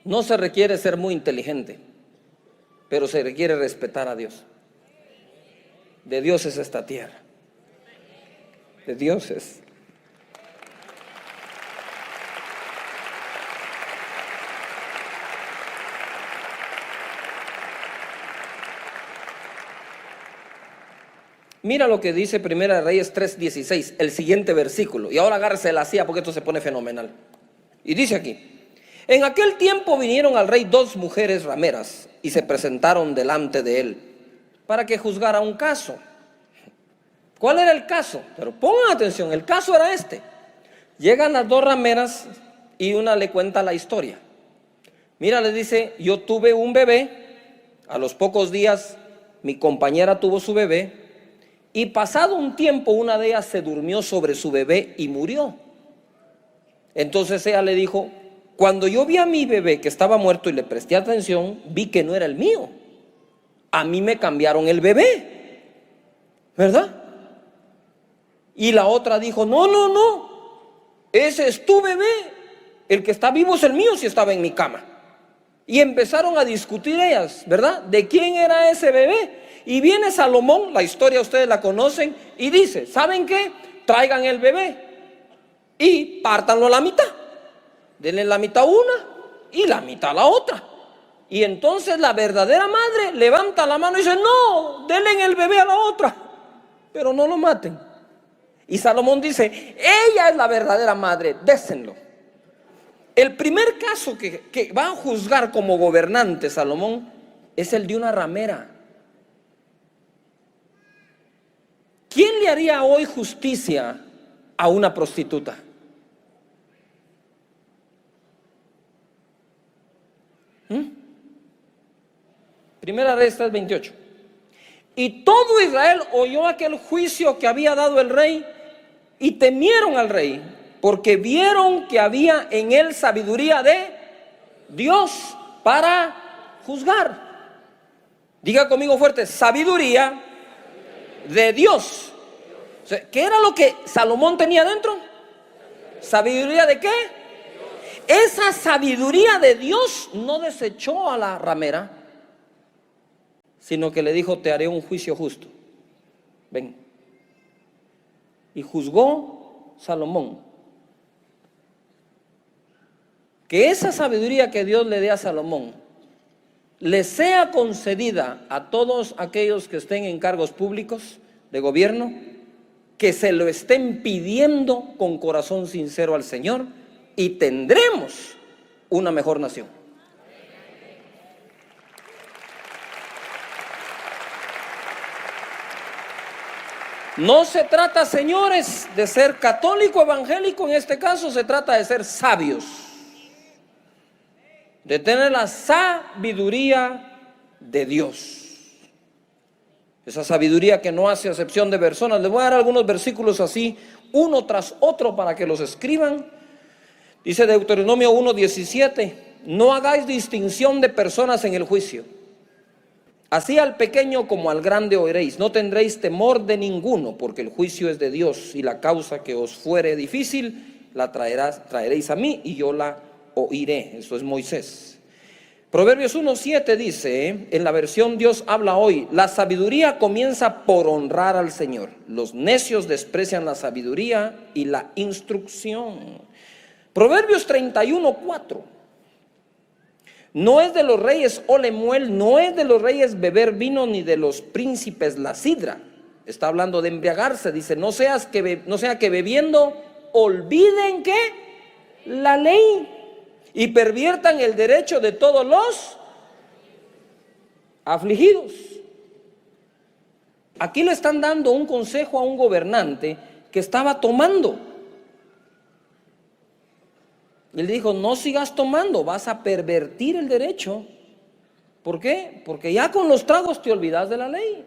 A: No se requiere ser muy inteligente, pero se requiere respetar a Dios. De Dios es esta tierra. De Dios es. Mira lo que dice Primera de Reyes 3:16, el siguiente versículo. Y ahora agárrese la silla porque esto se pone fenomenal. Y dice aquí: en aquel tiempo vinieron al rey dos mujeres rameras y se presentaron delante de él para que juzgara un caso. ¿Cuál era el caso? Pero pongan atención, el caso era este. Llegan las dos rameras y una le cuenta la historia. Mira, le dice: yo tuve un bebé, a los pocos días mi compañera tuvo su bebé, y pasado un tiempo una de ellas se durmió sobre su bebé y murió. Entonces ella le dijo: cuando yo vi a mi bebé que estaba muerto y le presté atención, vi que no era el mío. A mí me cambiaron el bebé, ¿verdad? Y la otra dijo: no, no, no, ese es tu bebé, el que está vivo es el mío si estaba en mi cama. Y empezaron a discutir ellas, ¿verdad? ¿De quién era ese bebé? Y viene Salomón, la historia ustedes la conocen, y dice: ¿saben qué? Traigan el bebé y pártanlo a la mitad. Denle la mitad a una y la mitad a la otra. Y entonces la verdadera madre levanta la mano y dice: no, denle el bebé a la otra, pero no lo maten. Y Salomón dice: ella es la verdadera madre, désenlo. El primer caso que va a juzgar como gobernante Salomón es el de una ramera. ¿Quién le haría hoy justicia a una prostituta? Primera Reyes 3:28. Y todo Israel oyó aquel juicio que había dado el rey y temieron al rey, porque vieron que había en él sabiduría de Dios para juzgar. Diga conmigo fuerte, sabiduría de Dios. O sea, ¿qué era lo que Salomón tenía dentro? ¿Sabiduría de qué? Esa sabiduría de Dios no desechó a la ramera, sino que le dijo: te haré un juicio justo. Ven. Y juzgó Salomón. Que esa sabiduría que Dios le dé a Salomón le sea concedida a todos aquellos que estén en cargos públicos de gobierno, que se lo estén pidiendo con corazón sincero al Señor, y tendremos una mejor nación. No se trata, señores, de ser católico evangélico, en este caso se trata de ser sabios, de tener la sabiduría de Dios. Esa sabiduría que no hace acepción de personas. Les voy a dar algunos versículos así, uno tras otro, para que los escriban. Dice Deuteronomio 1:17: no hagáis distinción de personas en el juicio. Así al pequeño como al grande oiréis. No tendréis temor de ninguno, porque el juicio es de Dios, y la causa que os fuere difícil la traeréis a mí, y yo la oiré. Eso es Moisés. Proverbios 1:7 dice, en la versión Dios habla hoy: la sabiduría comienza por honrar al Señor. Los necios desprecian la sabiduría y la instrucción. Proverbios 31:4: no es de los reyes Olemuel, no es de los reyes beber vino, ni de los príncipes la sidra. Está hablando de embriagarse. Dice: no sea que bebiendo olviden que la ley y perviertan el derecho de todos los afligidos. Aquí le están dando un consejo a un gobernante que estaba tomando. Él dijo: no sigas tomando, vas a pervertir el derecho. ¿Por qué? Porque ya con los tragos te olvidas de la ley.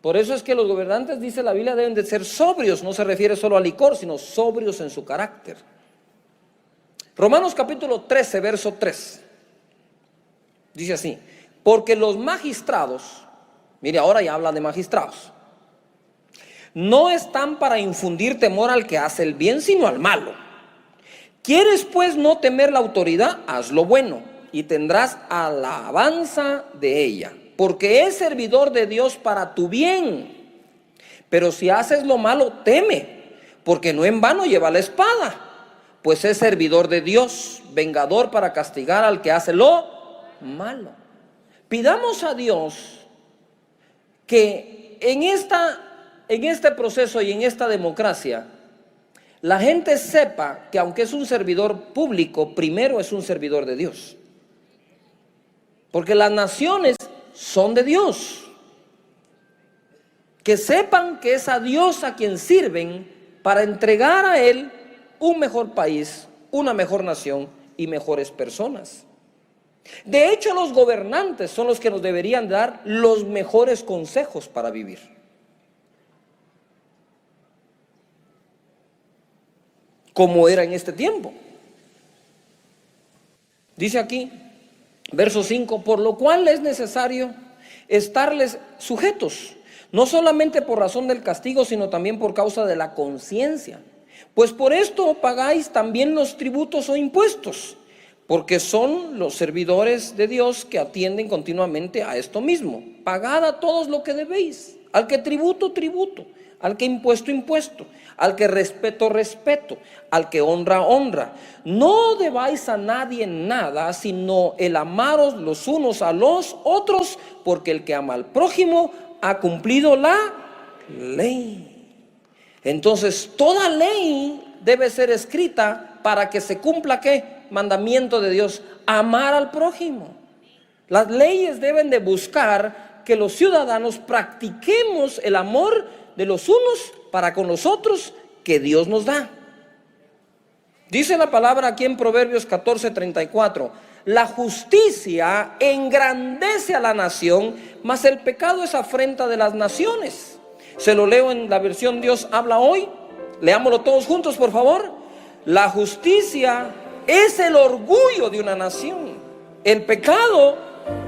A: Por eso es que los gobernantes, dice la Biblia, deben de ser sobrios. No se refiere solo al licor, sino sobrios en su carácter. Romanos capítulo 13, verso 3. Dice así: porque los magistrados, mire, ahora ya habla de magistrados, no están para infundir temor al que hace el bien, sino al malo. ¿Quieres pues no temer la autoridad? Haz lo bueno, y tendrás alabanza de ella, porque es servidor de Dios para tu bien. Pero si haces lo malo, teme, porque no en vano lleva la espada, pues es servidor de Dios, vengador para castigar al que hace lo malo. Pidamos a Dios que en este proceso y en esta democracia, la gente sepa que aunque es un servidor público, primero es un servidor de Dios. Porque las naciones son de Dios. Que sepan que es a Dios a quien sirven para entregar a Él un mejor país, una mejor nación y mejores personas. De hecho, los gobernantes son los que nos deberían dar los mejores consejos para vivir. Como era en este tiempo. Dice aquí, verso 5: por lo cual es necesario estarles sujetos, no solamente por razón del castigo, sino también por causa de la conciencia. Pues por esto pagáis también los tributos o impuestos, porque son los servidores de Dios que atienden continuamente a esto mismo. Pagad a todos lo que debéis, al que tributo, tributo, al que impuesto, impuesto, al que respeto, respeto, al que honra, honra. No debáis a nadie nada, sino el amaros los unos a los otros, porque el que ama al prójimo ha cumplido la ley. Entonces, toda ley debe ser escrita para que se cumpla, ¿qué? Mandamiento de Dios: amar al prójimo. Las leyes deben de buscar que los ciudadanos practiquemos el amor de los unos para con los otros que Dios nos da. Dice la palabra aquí en Proverbios 14:34: la justicia engrandece a la nación, mas el pecado es afrenta de las naciones. Se lo leo en la versión Dios habla hoy. Leámoslo todos juntos, por favor. La justicia es el orgullo de una nación. El pecado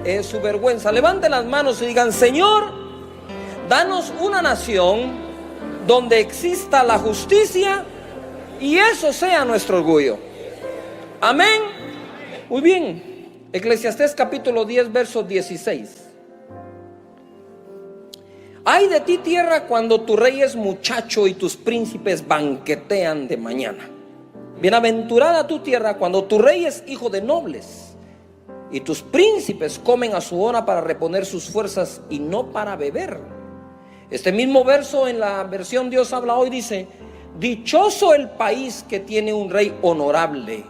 A: es su vergüenza. Levanten las manos y digan: Señor, danos una nación donde exista la justicia y eso sea nuestro orgullo. Amén. Muy bien. Eclesiastés capítulo 10, verso 16. Ay de ti, tierra, cuando tu rey es muchacho y tus príncipes banquetean de mañana. Bienaventurada tu tierra cuando tu rey es hijo de nobles y tus príncipes comen a su hora para reponer sus fuerzas y no para beber. Este mismo verso en la versión Dios habla hoy dice: dichoso el país que tiene un rey honorable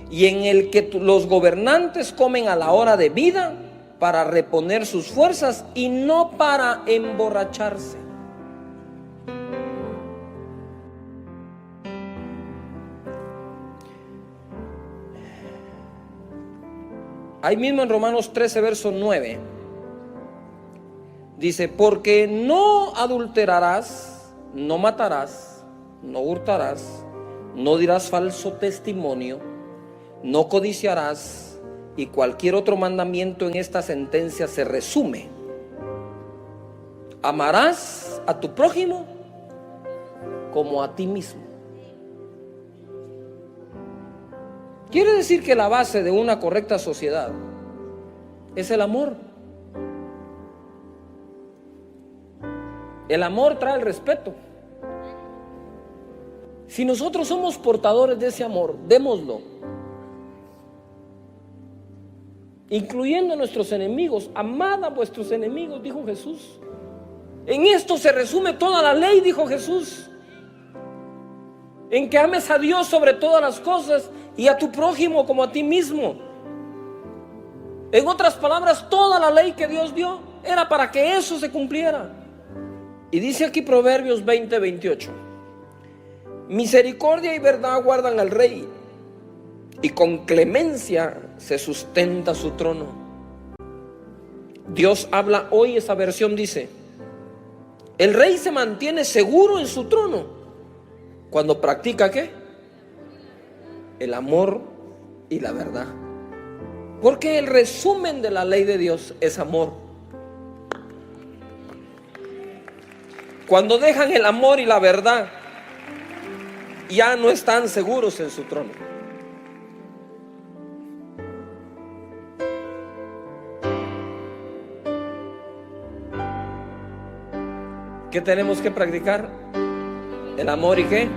A: y en el que los gobernantes comen a la hora de vida para reponer sus fuerzas y no para emborracharse. Ahí mismo en Romanos 13, verso 9, dice: porque no adulterarás, no matarás, no hurtarás, no dirás falso testimonio, no codiciarás, y cualquier otro mandamiento en esta sentencia se resume: amarás a tu prójimo como a ti mismo. Quiere decir que la base de una correcta sociedad es el amor. El amor trae el respeto. Si nosotros somos portadores de ese amor, démoslo, incluyendo a nuestros enemigos. Amad a vuestros enemigos, dijo Jesús. En esto se resume toda la ley, dijo Jesús, en que ames a Dios sobre todas las cosas y a tu prójimo como a ti mismo. En otras palabras, toda la ley que Dios dio era para que eso se cumpliera. Y dice aquí Proverbios 20:28: misericordia y verdad guardan al rey, y con clemencia se sustenta su trono. Dios habla hoy, esa versión dice: el rey se mantiene seguro en su trono cuando practica ¿qué? El amor y la verdad. Porque el resumen de la ley de Dios es amor. Cuando dejan el amor y la verdad, ya no están seguros en su trono. ¿Qué tenemos que practicar? El amor y ¿qué?